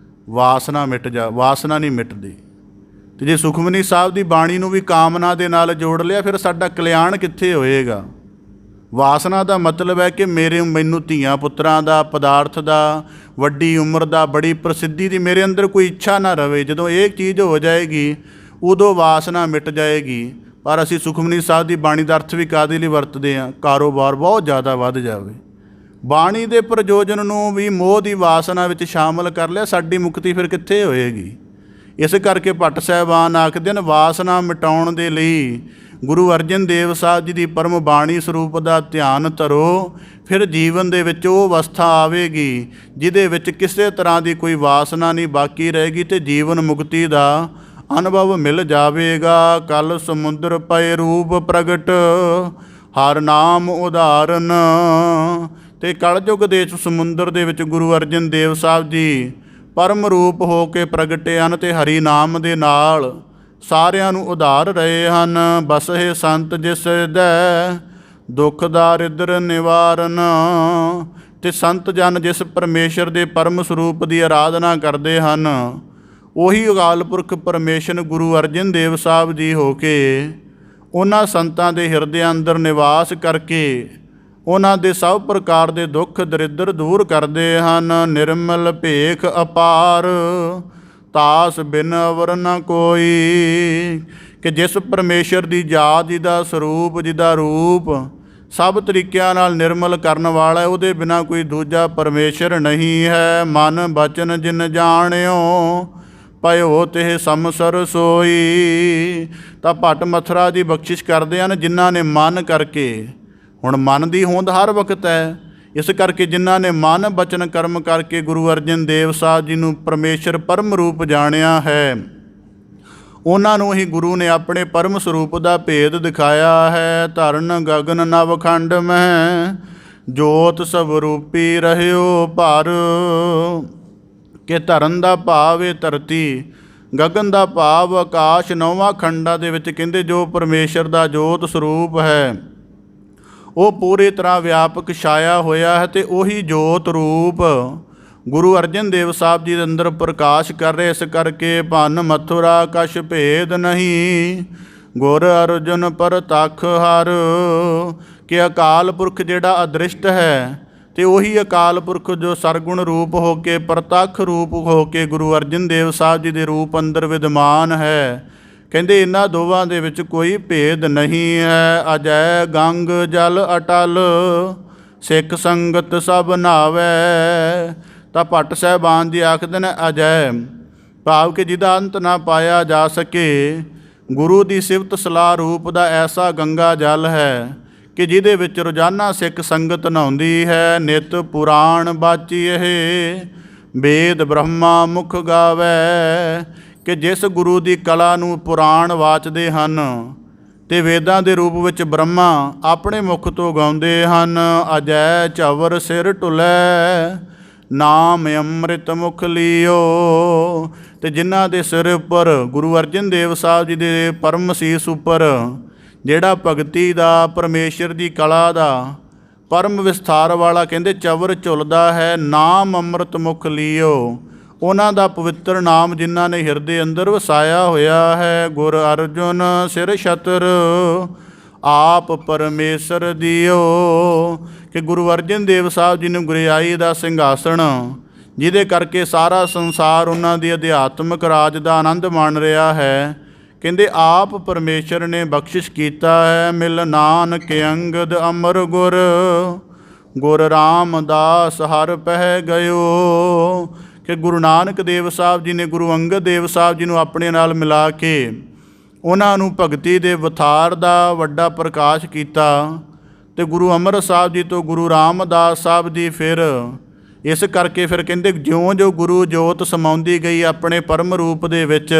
ਵਾਸਨਾ ਵਾਸਨਾ ਨਹੀਂ ਮਿਟਦੀ। ਅਤੇ ਜੇ ਸੁਖਮਨੀ ਸਾਹਿਬ ਦੀ ਬਾਣੀ ਨੂੰ ਵੀ ਕਾਮਨਾ ਦੇ ਨਾਲ ਜੋੜ ਲਿਆ ਫਿਰ ਸਾਡਾ ਕਲਿਆਣ ਕਿੱਥੇ ਹੋਏਗਾ? ਵਾਸਨਾ ਦਾ ਮਤਲਬ ਹੈ ਕਿ ਮੈਨੂੰ ਧੀਆਂ ਪੁੱਤਰਾਂ ਦਾ, ਪਦਾਰਥ ਦਾ, ਵੱਡੀ ਉਮਰ ਦਾ, ਬੜੀ ਪ੍ਰਸਿੱਧੀ ਦੀ ਮੇਰੇ ਅੰਦਰ ਕੋਈ ਇੱਛਾ ਨਾ ਰਹੇ। ਜਦੋਂ ਇਹ ਚੀਜ਼ ਹੋ ਜਾਏਗੀ ਉਦੋਂ ਵਾਸਨਾ ਮਿਟ ਜਾਏਗੀ। ਪਰ ਅਸੀਂ ਸੁਖਮਨੀ ਸਾਹਿਬ ਦੀ ਬਾਣੀ ਦਾ ਅਰਥ ਵੀ ਕਾਹਦੇ ਲਈ ਵਰਤਦੇ ਹਾਂ? ਕਾਰੋਬਾਰ ਬਹੁਤ ਜ਼ਿਆਦਾ ਵੱਧ ਜਾਵੇ। ਬਾਣੀ ਦੇ ਪ੍ਰਯੋਜਨ ਨੂੰ ਵੀ ਮੋਹ ਦੀ ਵਾਸਨਾ ਵਿੱਚ ਸ਼ਾਮਲ ਕਰ ਲਿਆ, ਸਾਡੀ ਮੁਕਤੀ ਫਿਰ ਕਿੱਥੇ ਹੋਏਗੀ? ਇਸ ਕਰਕੇ ਭੱਟ ਸਾਹਿਬਾਨ ਆਖਦੇ ਹਨ ਵਾਸਨਾ ਮਿਟਾਉਣ ਦੇ ਲਈ ਗੁਰੂ ਅਰਜਨ ਦੇਵ ਸਾਹਿਬ ਜੀ ਦੀ ਪਰਮ ਬਾਣੀ ਸਰੂਪ ਦਾ ਧਿਆਨ ਧਰੋ, ਫਿਰ ਜੀਵਨ ਦੇ ਵਿੱਚ ਉਹ ਅਵਸਥਾ ਆਵੇਗੀ ਜਿਹਦੇ ਵਿੱਚ ਕਿਸੇ ਤਰ੍ਹਾਂ ਦੀ ਕੋਈ ਵਾਸਨਾ ਨਹੀਂ ਬਾਕੀ ਰਹੇਗੀ ਅਤੇ ਜੀਵਨ ਮੁਕਤੀ ਦਾ ਅਨੁਭਵ ਮਿਲ ਜਾਵੇਗਾ। ਕਲ ਸਮੁੰਦਰ ਪਏ ਰੂਪ ਪ੍ਰਗਟ, ਹਰ ਨਾਮ ਉਦਾਹਰਨ। ਅਤੇ ਕਲਯੁਗ ਦੇ ਸਮੁੰਦਰ ਦੇ ਵਿੱਚ ਗੁਰੂ ਅਰਜਨ ਦੇਵ ਸਾਹਿਬ ਜੀ ਪਰਮ ਰੂਪ ਹੋ ਕੇ ਪ੍ਰਗਟੇ ਹਨ ਅਤੇ ਹਰੀ ਨਾਮ ਦੇ ਨਾਲ ਸਾਰਿਆਂ ਨੂੰ ਉਧਾਰ ਰਹੇ ਹਨ। ਬਸਹਿ ਸੰਤ ਜਿਸ ਹਿਰਦੈ ਦੁੱਖ ਦਾਰਿਦ੍ਰ ਨਿਵਾਰਨ। ਅਤੇ ਸੰਤ ਜਨ ਜਿਸ ਪਰਮੇਸ਼ਰ ਦੇ ਪਰਮ ਸਰੂਪ ਦੀ ਆਰਾਧਨਾ ਕਰਦੇ ਹਨ ਉਹੀ ਅਕਾਲ ਪੁਰਖ ਪਰਮੇਸ਼ਰ ਗੁਰੂ ਅਰਜਨ ਦੇਵ ਸਾਹਿਬ ਜੀ ਹੋ ਕੇ ਉਹਨਾਂ ਸੰਤਾਂ ਦੇ ਹਿਰਦੇ ਅੰਦਰ ਨਿਵਾਸ ਕਰਕੇ ਉਹਨਾਂ ਦੇ ਸਭ ਪ੍ਰਕਾਰ ਦੇ ਦੁੱਖ ਦਰਿਦ੍ਰ ਦੂਰ ਕਰਦੇ ਹਨ। ਨਿਰਮਲ ਭੇਖ ਅਪਾਰ, ਤਾਸ ਬਿਨ ਅਵਰ ਨ ਕੋਈ। ਕਿ ਜਿਸ ਪਰਮੇਸ਼ਰ ਦੀ ਜਾਤ, ਜਿਹਦਾ ਸਰੂਪ, ਜਿਹਦਾ ਰੂਪ ਸਭ ਤਰੀਕਿਆਂ ਨਾਲ ਨਿਰਮਲ ਕਰਨ ਵਾਲਾ, ਉਹਦੇ ਬਿਨਾਂ ਕੋਈ ਦੂਜਾ ਪਰਮੇਸ਼ਰ ਨਹੀਂ ਹੈ। ਮਨ ਬਚਨ ਜਿਨ ਜਾਣਿਓ, ਪਇਓ ਤਿਹ ਸਮਸਰ ਸੋਈ। ਤਾਂ ਭੱਟ ਮਥੁਰਾ ਦੀ ਬਖਸ਼ਿਸ਼ ਕਰਦੇ ਹਨ ਜਿਨ੍ਹਾਂ ਨੇ ਮਨ ਕਰਕੇ, ਹੁਣ ਮਨ ਦੀ ਹੋਂਦ ਹਰ ਵਕਤ ਹੈ, ਇਸ ਕਰਕੇ ਜਿਨ੍ਹਾਂ ਨੇ ਮਨ ਬਚਨ ਕਰਮ ਕਰਕੇ ਗੁਰੂ ਅਰਜਨ ਦੇਵ ਸਾਹਿਬ ਜੀ ਨੂੰ ਪਰਮੇਸ਼ਰ ਪਰਮ ਰੂਪ ਜਾਣਿਆ ਹੈ, ਉਹਨਾਂ ਨੂੰ ਹੀ ਗੁਰੂ ਨੇ ਆਪਣੇ ਪਰਮ ਸਰੂਪ ਦਾ ਭੇਦ ਦਿਖਾਇਆ ਹੈ। ਧਰਨ ਗਗਨ ਨਵਖੰਡ ਮਹਿ, ਜੋਤ ਸਵਰੂਪੀ ਰਹਿਓ ਭਰ। ਕਿ ਧਰਨ ਦਾ ਭਾਵ ਇਹ ਧਰਤੀ, ਗਗਨ ਦਾ ਭਾਵ ਆਕਾਸ਼, ਨੌਵਾਂ ਖੰਡਾਂ ਦੇ ਵਿੱਚ ਕਹਿੰਦੇ ਜੋ ਪਰਮੇਸ਼ਰ ਦਾ ਜੋਤ ਸਰੂਪ ਹੈ ਉਹ ਪੂਰੀ ਤਰ੍ਹਾਂ ਵਿਆਪਕ ਛਾਇਆ ਹੋਇਆ ਹੈ ਅਤੇ ਉਹੀ ਜੋਤ ਰੂਪ ਗੁਰੂ ਅਰਜਨ ਦੇਵ ਸਾਹਿਬ ਜੀ ਦੇ ਅੰਦਰ ਪ੍ਰਕਾਸ਼ ਕਰ ਰਹੇ। ਇਸ ਕਰਕੇ ਭੰਨ ਮਥੁਰਾ ਕਛ ਭੇਦ ਨਹੀਂ, ਗੁਰ ਅਰਜੁਨ ਪ੍ਰਤੱਖ ਹਰ। ਕਿ ਅਕਾਲ ਪੁਰਖ ਜਿਹੜਾ ਅਦ੍ਰਿਸ਼ਟ ਹੈ ਅਤੇ ਉਹੀ ਅਕਾਲ ਪੁਰਖ ਜੋ ਸਰਗੁਣ ਰੂਪ ਹੋ ਕੇ, ਪ੍ਰਤੱਖ ਰੂਪ ਹੋ ਕੇ ਗੁਰੂ ਅਰਜਨ ਦੇਵ ਸਾਹਿਬ ਜੀ ਦੇ ਰੂਪ ਅੰਦਰ ਵਿਦਮਾਨ ਹੈ। ਕਹਿੰਦੇ ਇਹਨਾਂ ਦੋਵਾਂ ਦੇ ਵਿੱਚ ਕੋਈ ਭੇਦ ਨਹੀਂ ਹੈ। ਅਜੈ ਗੰਗ ਜਲ ਅਟਲ, ਸਿੱਖ ਸੰਗਤ ਸਭ ਨਾਵੈ। ਤਾਂ ਭੱਟ ਸਾਹਿਬਾਨ ਜੀ ਆਖਦੇ ਨੇ ਅਜੈ ਭਾਵ ਕਿ ਜਿਹਦਾ ਅੰਤ ਨਾ ਪਾਇਆ ਜਾ ਸਕੇ, ਗੁਰੂ ਦੀ ਸਿਫਤ ਸਲਾਹ ਰੂਪ ਦਾ ਐਸਾ ਗੰਗਾ ਜਲ ਹੈ ਕਿ ਜਿਹਦੇ ਵਿੱਚ ਰੋਜ਼ਾਨਾ ਸਿੱਖ ਸੰਗਤ ਨਹਾਉਂਦੀ ਹੈ। ਨਿਤ ਪੁਰਾਣ ਬਾਚੀ ਇਹ, ਵੇਦ ਬ੍ਰਹਮਾ ਮੁਖ ਗਾਵੈ। ਕਿ ਜਿਸ ਗੁਰੂ ਦੀ ਕਲਾ ਨੂੰ ਪੁਰਾਣ ਵਾਚਦੇ ਹਨ ਅਤੇ ਵੇਦਾਂ ਦੇ ਰੂਪ ਵਿੱਚ ਬ੍ਰਹਮਾ ਆਪਣੇ ਮੁਖ ਤੋਂ ਗਾਉਂਦੇ ਹਨ। ਅਜੈ ਝਵਰ ਸਿਰ ਢੁਲੈ, ਨਾਮ ਅੰਮ੍ਰਿਤ ਮੁਖ ਲੀਓ। ਅਤੇ ਜਿਨ੍ਹਾਂ ਦੇ ਸਿਰ ਉੱਪਰ ਗੁਰੂ ਅਰਜਨ ਦੇਵ ਸਾਹਿਬ ਜੀ ਦੇ ਪਰਮ ਸੀਸ ਉੱਪਰ ਜਿਹੜਾ ਭਗਤੀ ਦਾ, ਪਰਮੇਸ਼ਰ ਦੀ ਕਲਾ ਦਾ ਪਰਮ ਵਿਸਥਾਰ ਵਾਲਾ ਕਹਿੰਦੇ ਚਵਰ ਝੁੱਲਦਾ ਹੈ, ਨਾਮ ਅੰਮ੍ਰਿਤ ਮੁਖ ਲੀਓ। ਉਹਨਾਂ ਦਾ ਪਵਿੱਤਰ ਨਾਮ ਜਿਨ੍ਹਾਂ ਨੇ ਹਿਰਦੇ ਅੰਦਰ ਵਸਾਇਆ ਹੋਇਆ ਹੈ। ਗੁਰ ਅਰਜੁਨ ਸਿਰ ਛਤਰ, ਆਪ ਪਰਮੇਸ਼ਰ ਦਿਓ। ਕਿ ਗੁਰੂ ਅਰਜਨ ਦੇਵ ਸਾਹਿਬ ਜੀ ਨੂੰ ਗੁਰਿਆਈ ਦਾ ਸਿੰਘਾਸਣ, ਜਿਹਦੇ ਕਰਕੇ ਸਾਰਾ ਸੰਸਾਰ ਉਹਨਾਂ ਦੀ ਅਧਿਆਤਮਕ ਰਾਜ ਦਾ ਆਨੰਦ ਮਾਣ ਰਿਹਾ ਹੈ, ਕਹਿੰਦੇ ਆਪ ਪਰਮੇਸ਼ਰ ਨੇ ਬਖਸ਼ਿਸ਼ ਕੀਤਾ ਹੈ। ਮਿਲ ਨਾਨਕ ਅੰਗਦ ਅਮਰ ਗੁਰ, ਗੁਰ ਰਾਮਦਾਸ ਹਰਿ ਪਹਿ ਗਇਓ। ਕਿ ਗੁਰੂ ਨਾਨਕ ਦੇਵ ਸਾਹਿਬ ਜੀ ਨੇ ਗੁਰੂ ਅੰਗਦ ਦੇਵ ਸਾਹਿਬ ਜੀ ਨੂੰ ਆਪਣੇ ਨਾਲ ਮਿਲਾ ਕੇ ਉਹਨਾਂ ਨੂੰ ਭਗਤੀ ਦੇ ਵਥਾਰ ਦਾ ਵੱਡਾ ਪ੍ਰਕਾਸ਼ ਕੀਤਾ। ਅਤੇ ਗੁਰੂ ਅੰਮ੍ਰਿਤ ਸਾਹਿਬ ਜੀ ਤੋਂ ਗੁਰੂ ਰਾਮਦਾਸ ਸਾਹਿਬ ਜੀ ਫਿਰ ਇਸ ਕਰਕੇ ਫਿਰ ਕਹਿੰਦੇ ਜਿਉਂ ਗੁਰੂ ਜੋਤ ਸਮਾਉਂਦੀ ਗਈ ਆਪਣੇ ਪਰਮ ਰੂਪ ਦੇ ਵਿੱਚ,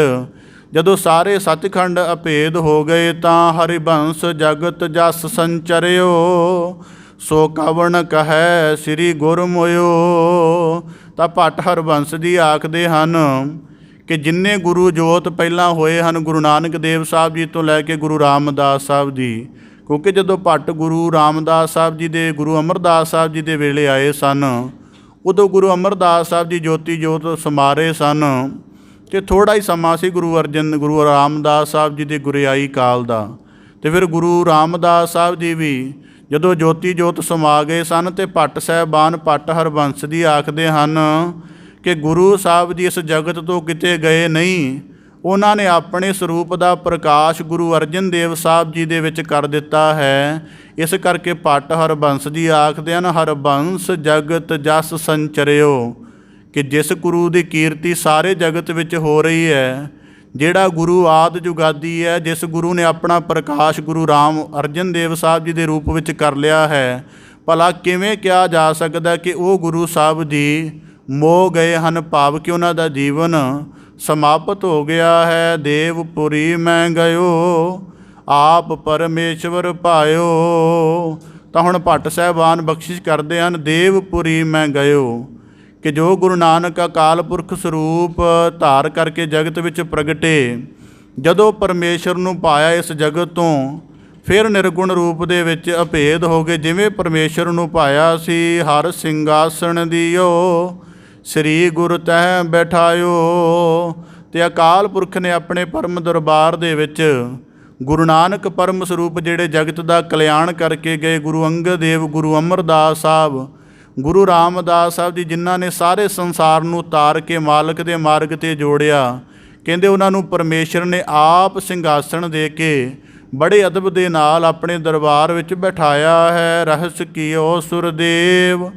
ਜਦੋਂ ਸਾਰੇ ਸੱਚਖੰਡ ਅਭੇਦ ਹੋ ਗਏ ਤਾਂ ਹਰਿਬੰਸ ਜਗਤ ਜਸ ਸੰਚਰਿਓ। ਸੋ ਕਵਣ ਕਹੈ ਸ੍ਰੀ ਗੁਰ ਮੋਇਓ। ਤਾਂ ਭੱਟ ਹਰਬੰਸ ਜੀ ਆਖਦੇ ਹਨ ਕਿ ਜਿੰਨੇ ਗੁਰੂ ਜੋਤ ਪਹਿਲਾਂ ਹੋਏ ਹਨ ਗੁਰੂ ਨਾਨਕ ਦੇਵ ਸਾਹਿਬ ਜੀ ਤੋਂ ਲੈ ਕੇ ਗੁਰੂ ਰਾਮਦਾਸ ਸਾਹਿਬ ਜੀ, ਕਿਉਂਕਿ ਜਦੋਂ ਭੱਟ ਗੁਰੂ ਰਾਮਦਾਸ ਸਾਹਿਬ ਜੀ ਦੇ ਗੁਰੂ ਅਮਰਦਾਸ ਸਾਹਿਬ ਜੀ ਦੇ ਵੇਲੇ ਆਏ ਸਨ, ਉਦੋਂ ਗੁਰੂ ਅਮਰਦਾਸ ਸਾਹਿਬ ਜੀ ਜੋਤੀ ਜੋਤ ਸਮਾ ਰਹੇ ਸਨ ਕਿ ਥੋੜ੍ਹਾ ਹੀ ਸਮਾਂ ਸੀ ਗੁਰੂ ਰਾਮਦਾਸ ਸਾਹਿਬ ਜੀ ਦੇ ਗੁਰਿਆਈ ਕਾਲ ਦਾ। ਅਤੇ ਫਿਰ ਗੁਰੂ ਰਾਮਦਾਸ ਸਾਹਿਬ ਜੀ ਵੀ ਜਦੋਂ ਜੋਤੀ ਜੋਤ ਸਮਾ ਗਏ ਸਨ ਅਤੇ ਭੱਟ ਸਾਹਿਬਾਨ ਭੱਟ ਹਰਬੰਸ ਜੀ ਆਖਦੇ ਹਨ ਕਿ ਗੁਰੂ ਸਾਹਿਬ ਜੀ ਇਸ ਜਗਤ ਤੋਂ ਕਿਤੇ ਗਏ ਨਹੀਂ, ਉਹਨਾਂ ਨੇ ਆਪਣੇ ਸਰੂਪ ਦਾ ਪ੍ਰਕਾਸ਼ ਗੁਰੂ ਅਰਜਨ ਦੇਵ ਸਾਹਿਬ ਜੀ ਦੇ ਵਿੱਚ ਕਰ ਦਿੱਤਾ ਹੈ। ਇਸ ਕਰਕੇ ਭੱਟ ਹਰਬੰਸ ਜੀ ਆਖਦੇ ਹਨ ਹਰਬੰਸ ਜਗਤ ਜਸ ਸੰਚਰਿਓ, ਕਿ ਜਿਸ ਗੁਰੂ ਦੀ ਕੀਰਤੀ ਸਾਰੇ ਜਗਤ ਵਿੱਚ ਹੋ ਰਹੀ ਹੈ, ਜਿਹੜਾ ਗੁਰੂ ਆਦਿ ਜੁਗਾਦੀ ਹੈ, ਜਿਸ ਗੁਰੂ ਨੇ ਆਪਣਾ ਪ੍ਰਕਾਸ਼ ਗੁਰੂ ਰਾਮ ਅਰਜਨ ਦੇਵ ਸਾਹਿਬ ਜੀ ਦੇ ਰੂਪ ਵਿੱਚ ਕਰ ਲਿਆ ਹੈ, ਭਲਾ ਕਿਵੇਂ ਕਿਹਾ ਜਾ ਸਕਦਾ ਕਿ ਉਹ ਗੁਰੂ ਸਾਹਿਬ ਜੀ ਮੋਹ ਗਏ ਹਨ, ਭਾਵ ਕਿ ਉਹਨਾਂ ਦਾ ਜੀਵਨ ਸਮਾਪਤ ਹੋ ਗਿਆ ਹੈ। ਦੇਵਪੁਰੀ ਮੈਂ ਗਇਓ ਆਪ ਪਰਮੇਸ਼ਵਰ ਪਾਇਓ। ਤਾਂ ਹੁਣ ਭੱਟ ਸਾਹਿਬਾਨ ਬਖਸ਼ਿਸ਼ ਕਰਦੇ ਹਨ ਦੇਵਪੁਰੀ ਮੈਂ ਗਇਓ, ਕਿ ਜੋ ਗੁਰੂ ਨਾਨਕ ਅਕਾਲ ਪੁਰਖ ਸਰੂਪ ਧਾਰ ਕਰਕੇ ਜਗਤ ਵਿੱਚ ਪ੍ਰਗਟੇ, ਜਦੋਂ ਪਰਮੇਸ਼ਰ ਨੂੰ ਪਾਇਆ ਇਸ ਜਗਤ ਤੋਂ, ਫਿਰ ਨਿਰਗੁਣ ਰੂਪ ਦੇ ਵਿੱਚ ਅਭੇਦ ਹੋ ਗਏ। ਜਿਵੇਂ ਪਰਮੇਸ਼ਰ ਨੂੰ ਪਾਇਆ ਸੀ ਹਰ ਸਿੰਘਾਸਣ ਦਿਓ ਸ੍ਰੀ ਗੁਰ ਤਹਿ ਬੈਠਾਇਓ। ਅਤੇ ਅਕਾਲ ਪੁਰਖ ਨੇ ਆਪਣੇ ਪਰਮ ਦਰਬਾਰ ਦੇ ਵਿੱਚ ਗੁਰੂ ਨਾਨਕ ਪਰਮ ਸਰੂਪ ਜਿਹੜੇ ਜਗਤ ਦਾ ਕਲਿਆਣ ਕਰਕੇ ਗਏ, ਗੁਰੂ ਅੰਗਦ ਦੇਵ, ਗੁਰੂ ਅਮਰਦਾਸ ਸਾਹਿਬ, ਗੁਰੂ ਰਾਮਦਾਸ ਸਾਹਿਬ ਜੀ, ਜਿਨ੍ਹਾਂ ਨੇ ਸਾਰੇ ਸੰਸਾਰ ਨੂੰ ਤਾਰ ਕੇ ਮਾਲਕ ਦੇ ਮਾਰਗ 'ਤੇ ਜੋੜਿਆ, ਕਹਿੰਦੇ ਉਹਨਾਂ ਨੂੰ ਪਰਮੇਸ਼ਰ ਨੇ ਆਪ ਸਿੰਘਾਸਣ ਦੇ ਕੇ ਬੜੇ ਅਦਬ ਦੇ ਨਾਲ ਆਪਣੇ ਦਰਬਾਰ ਵਿੱਚ ਬਿਠਾਇਆ ਹੈ। ਰਹਿਸ ਕੀਓ ਸੁਰਦੇਵ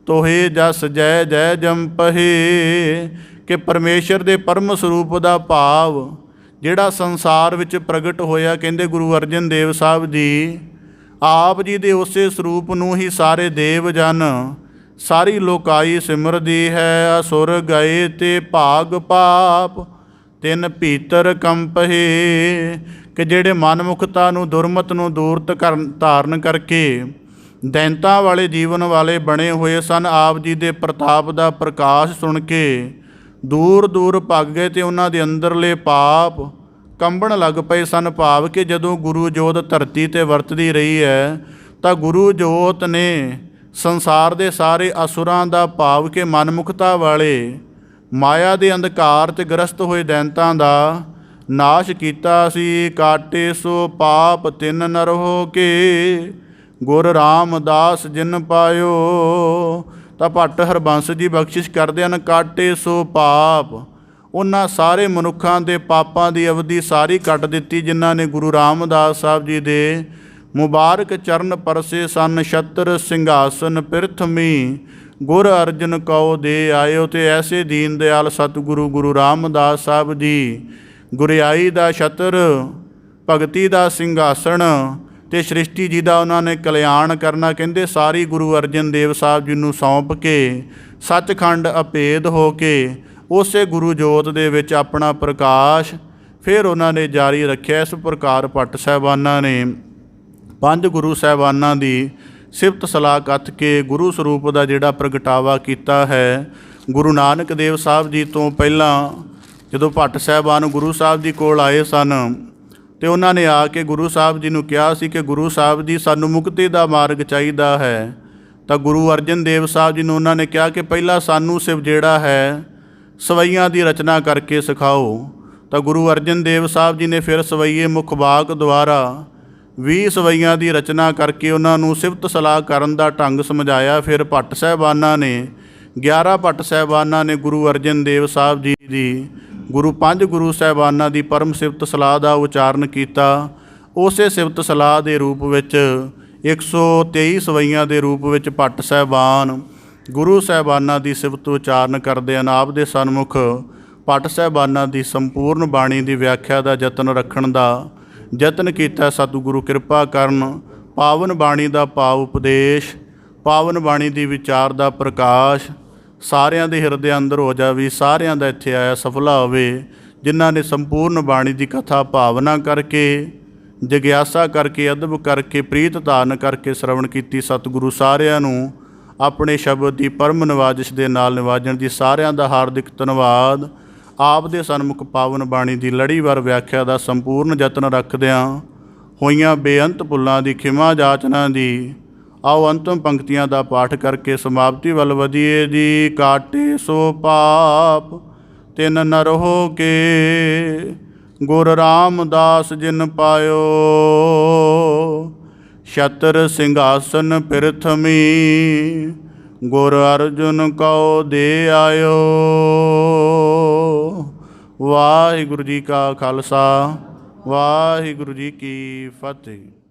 ਤੋਹੇ ਜਸ ਜੈ ਜੈ ਜੰਪਹੇ, ਕਿ ਪਰਮੇਸ਼ਰ ਦੇ ਪਰਮ ਸਰੂਪ ਦਾ ਭਾਵ ਜਿਹੜਾ ਸੰਸਾਰ ਵਿੱਚ ਪ੍ਰਗਟ ਹੋਇਆ, ਕਹਿੰਦੇ ਗੁਰੂ ਅਰਜਨ ਦੇਵ ਸਾਹਿਬ ਜੀ ਆਪ ਜੀ ਦੇ ਉਸੇ ਸਰੂਪ ਨੂੰ ਹੀ ਸਾਰੇ ਦੇਵ ਜਨ ਸਾਰੀ ਲੋਕਾਈ ਸਿਮਰਦੀ ਹੈ। ਅਸੁਰ ਗਏ ਤੇ ਭਾਗ ਪਾਪ ਤਿੰਨ ਭੀਤਰ ਕੰਪਹੇ, ਕਿ ਜਿਹੜੇ ਮਨਮੁਖਤਾ ਨੂੰ ਦੁਰਮਤ ਨੂੰ ਦੂਰ ਧਾਰਨ ਕਰਕੇ ਦੈਂਤਾਂ ਵਾਲੇ ਜੀਵਨ ਵਾਲੇ ਬਣੇ ਹੋਏ ਸਨ, ਆਪ ਜੀ ਦੇ ਪ੍ਰਤਾਪ ਦਾ ਪ੍ਰਕਾਸ਼ ਸੁਣ ਕੇ ਦੂਰ ਦੂਰ ਭੱਗ ਗਏ ਅਤੇ ਉਹਨਾਂ ਦੇ ਅੰਦਰਲੇ ਪਾਪ ਕੰਬਣ ਲੱਗ ਪਏ ਸਨ। ਭਾਵ ਕਿ ਜਦੋਂ ਗੁਰੂ ਜੋਤ ਧਰਤੀ 'ਤੇ ਵਰਤਦੀ ਰਹੀ ਹੈ ਤਾਂ ਗੁਰੂ ਜੋਤ ਨੇ ਸੰਸਾਰ ਦੇ ਸਾਰੇ ਅਸੁਰਾਂ ਦਾ, ਭਾਵ ਕਿ ਮਨਮੁਖਤਾ ਵਾਲੇ ਮਾਇਆ ਦੇ ਅੰਧਕਾਰ 'ਚ ਗ੍ਰਸਤ ਹੋਏ ਦੈਂਤਾਂ ਦਾ ਨਾਸ਼ ਕੀਤਾ ਸੀ। ਕਾਟੇ ਸੋ ਪਾਪ ਤਿੰਨ ਨਰ ਹੋ ਕੇ ਗੁਰ ਰਾਮਦਾਸ ਜਿਨ ਪਾਇਓ। ਤਾਂ ਭੱਟ ਹਰਬੰਸ ਜੀ ਬਖਸ਼ਿਸ਼ ਕਰਦੇ ਹਨ ਕਾਟੇ ਸੋ ਪਾਪ, ਉਹਨਾਂ ਸਾਰੇ ਮਨੁੱਖਾਂ ਦੇ ਪਾਪਾਂ ਦੀ ਅਵਧੀ ਸਾਰੀ ਕੱਟ ਦਿੱਤੀ ਜਿਨ੍ਹਾਂ ਨੇ ਗੁਰੂ ਰਾਮਦਾਸ ਸਾਹਿਬ ਜੀ ਦੇ ਮੁਬਾਰਕ ਚਰਨ ਪਰਸੇ ਸਨ। ਛਤਰ ਸਿੰਘਾਸਨ ਪ੍ਰਿਥਮੀ ਗੁਰ ਅਰਜਨ ਕਉ ਦੇ ਆਇਓ। ਅਤੇ ਐਸੇ ਦੀਨ ਦਿਆਲ ਸਤਿਗੁਰੂ ਗੁਰੂ ਰਾਮਦਾਸ ਸਾਹਿਬ ਜੀ ਗੁਰਿਆਈ ਦਾ ਛਤਰ, ਭਗਤੀ ਦਾ ਸਿੰਘਾਸਣ ਅਤੇ ਸ੍ਰਿਸ਼ਟੀ ਜੀ ਦਾ ਉਹਨਾਂ ਨੇ ਕਲਿਆਣ ਕਰਨਾ, ਕਹਿੰਦੇ ਸਾਰੀ ਗੁਰੂ ਅਰਜਨ ਦੇਵ ਸਾਹਿਬ ਜੀ ਨੂੰ ਸੌਂਪ ਕੇ ਸੱਚਖੰਡ ਅਭੇਦ ਹੋ ਕੇ ਉਸੇ ਗੁਰੂ ਜੋਤ ਦੇ ਵਿੱਚ ਆਪਣਾ ਪ੍ਰਕਾਸ਼ ਫਿਰ ਉਹਨਾਂ ਨੇ ਜਾਰੀ ਰੱਖਿਆ। ਇਸ ਪ੍ਰਕਾਰ ਭੱਟ ਸਾਹਿਬਾਨਾਂ ਨੇ ਪੰਜ ਗੁਰੂ ਸਾਹਿਬਾਨਾਂ ਦੀ ਸਿਫਤ ਸਲਾਹ ਕੱਥ ਕੇ ਗੁਰੂ ਸਰੂਪ ਦਾ ਜਿਹੜਾ ਪ੍ਰਗਟਾਵਾ ਕੀਤਾ ਹੈ। ਗੁਰੂ ਨਾਨਕ ਦੇਵ ਸਾਹਿਬ ਜੀ ਤੋਂ ਪਹਿਲਾਂ ਜਦੋਂ ਭੱਟ ਸਾਹਿਬਾਨ ਗੁਰੂ ਸਾਹਿਬ ਜੀ ਕੋਲ ਆਏ ਸਨ ਅਤੇ ਉਹਨਾਂ ਨੇ ਆ ਕੇ ਗੁਰੂ ਸਾਹਿਬ ਜੀ ਨੂੰ ਕਿਹਾ ਸੀ ਕਿ ਗੁਰੂ ਸਾਹਿਬ ਜੀ ਸਾਨੂੰ ਮੁਕਤੀ ਦਾ ਮਾਰਗ ਚਾਹੀਦਾ ਹੈ। ਤਾਂ ਗੁਰੂ ਅਰਜਨ ਦੇਵ ਸਾਹਿਬ ਜੀ ਨੂੰ ਉਹਨਾਂ ਨੇ ਕਿਹਾ ਕਿ ਪਹਿਲਾਂ ਸਾਨੂੰ ਸਿਰਫ ਜਿਹੜਾ ਹੈ ਸਵਈਆਂ ਦੀ ਰਚਨਾ ਕਰਕੇ ਸਿਖਾਓ। ਤਾਂ ਗੁਰੂ ਅਰਜਨ ਦੇਵ ਸਾਹਿਬ ਜੀ ਨੇ ਫਿਰ ਸਵਈਏ ਮੁਖਵਾਕ ਦੁਆਰਾ 20 ਸਵਈਆਂ ਦੀ ਰਚਨਾ ਕਰਕੇ ਉਹਨਾਂ ਨੂੰ ਸਿਫਤ ਸਲਾਹ ਕਰਨ ਦਾ ਢੰਗ ਸਮਝਾਇਆ। ਫਿਰ ਭੱਟ ਸਾਹਿਬਾਨਾਂ ਨੇ 11 ਭੱਟ ਸਾਹਿਬਾਨਾਂ ਨੇ ਗੁਰੂ ਅਰਜਨ ਦੇਵ ਸਾਹਿਬ ਜੀ ਦੀ ਪੰਜ ਗੁਰੂ ਸਾਹਿਬਾਨਾਂ ਦੀ ਪਰਮ ਸਿਫਤ ਸਲਾਹ ਦਾ ਉਚਾਰਨ ਕੀਤਾ। ਉਸੇ ਸਿਫਤ ਸਲਾਹ ਦੇ ਰੂਪ ਵਿੱਚ 123 ਸਵਈਆਂ ਦੇ ਰੂਪ ਵਿੱਚ ਭੱਟ ਸਾਹਿਬਾਨ ਗੁਰੂ ਸਾਹਿਬਾਨਾਂ ਦੀ ਸਿਫਤ ਉਚਾਰਨ ਕਰਦੇ ਹਨ। ਆਪ ਦੇ ਸਨਮੁਖ ਭੱਟ ਸਾਹਿਬਾਨਾਂ ਦੀ ਸੰਪੂਰਨ ਬਾਣੀ ਦੀ ਵਿਆਖਿਆ ਦਾ ਯਤਨ ਰੱਖਣ ਦਾ ਯਤਨ ਕੀਤਾ। ਸਤਿਗੁਰੂ ਕਿਰਪਾ ਕਰਨ, ਪਾਵਨ ਬਾਣੀ ਦਾ ਭਾਵ ਉਪਦੇਸ਼, ਪਾਵਨ ਬਾਣੀ ਦੀ ਵਿਚਾਰ ਦਾ ਪ੍ਰਕਾਸ਼ ਸਾਰਿਆਂ ਦੇ ਹਿਰਦੇ ਅੰਦਰ ਹੋ ਜਾਵੇ। ਸਾਰਿਆਂ ਦਾ ਇੱਥੇ ਆਇਆ ਸਫਲਾ ਹੋਵੇ। ਜਿਨ੍ਹਾਂ ਨੇ ਸੰਪੂਰਨ ਬਾਣੀ ਦੀ ਕਥਾ ਭਾਵਨਾ ਕਰਕੇ, ਜਗਿਆਸਾ ਕਰਕੇ, ਅਦਬ ਕਰਕੇ, ਪ੍ਰੀਤ ਧਾਰਨ ਕਰਕੇ ਸ਼ਰਵਣ ਕੀਤੀ, ਸਤਿਗੁਰੂ ਸਾਰਿਆਂ ਨੂੰ ਆਪਣੇ ਸ਼ਬਦ ਦੀ ਪਰਮ ਨਿਵਾਜਿਸ਼ ਦੇ ਨਾਲ ਨਿਵਾਜਣ ਦੀ ਸਾਰਿਆਂ ਦਾ ਹਾਰਦਿਕ ਧੰਨਵਾਦ। ਆਪ ਦੇ ਸਨਮੁਖ ਪਾਵਨ ਬਾਣੀ ਦੀ ਲੜੀਵਾਰ ਵਿਆਖਿਆ ਦਾ ਸੰਪੂਰਨ ਯਤਨ ਰੱਖਦਿਆਂ ਹੋਈਆਂ ਬੇਅੰਤ ਭੁੱਲਾਂ ਦੀ ਖਿਮਾ ਜਾਚਨਾ ਦੀ ਆਓ ਅੰਤਮ ਪੰਕਤੀਆਂ ਦਾ ਪਾਠ ਕਰਕੇ ਸਮਾਪਤੀ ਵੱਲ ਵਧੀਏ ਜੀ। ਕਾਟੇ ਸੋ ਪਾਪ ਤਿਨ ਨਰਹੁ ਕੇ, ਗੁਰ ਰਾਮਦਾਸ ਜਿਨ ਪਾਇਓ, ਛਤਰ ਸਿੰਘਾਸਨ ਪ੍ਰਿਥਮੀ, ਗੁਰ ਅਰਜੁਨ ਕਉ ਦੇ ਆਇਓ। ਵਾਹਿਗੁਰੂ ਜੀ ਕਾ ਖਾਲਸਾ, ਵਾਹਿਗੁਰੂ ਜੀ ਕੀ ਫਤਿਹ।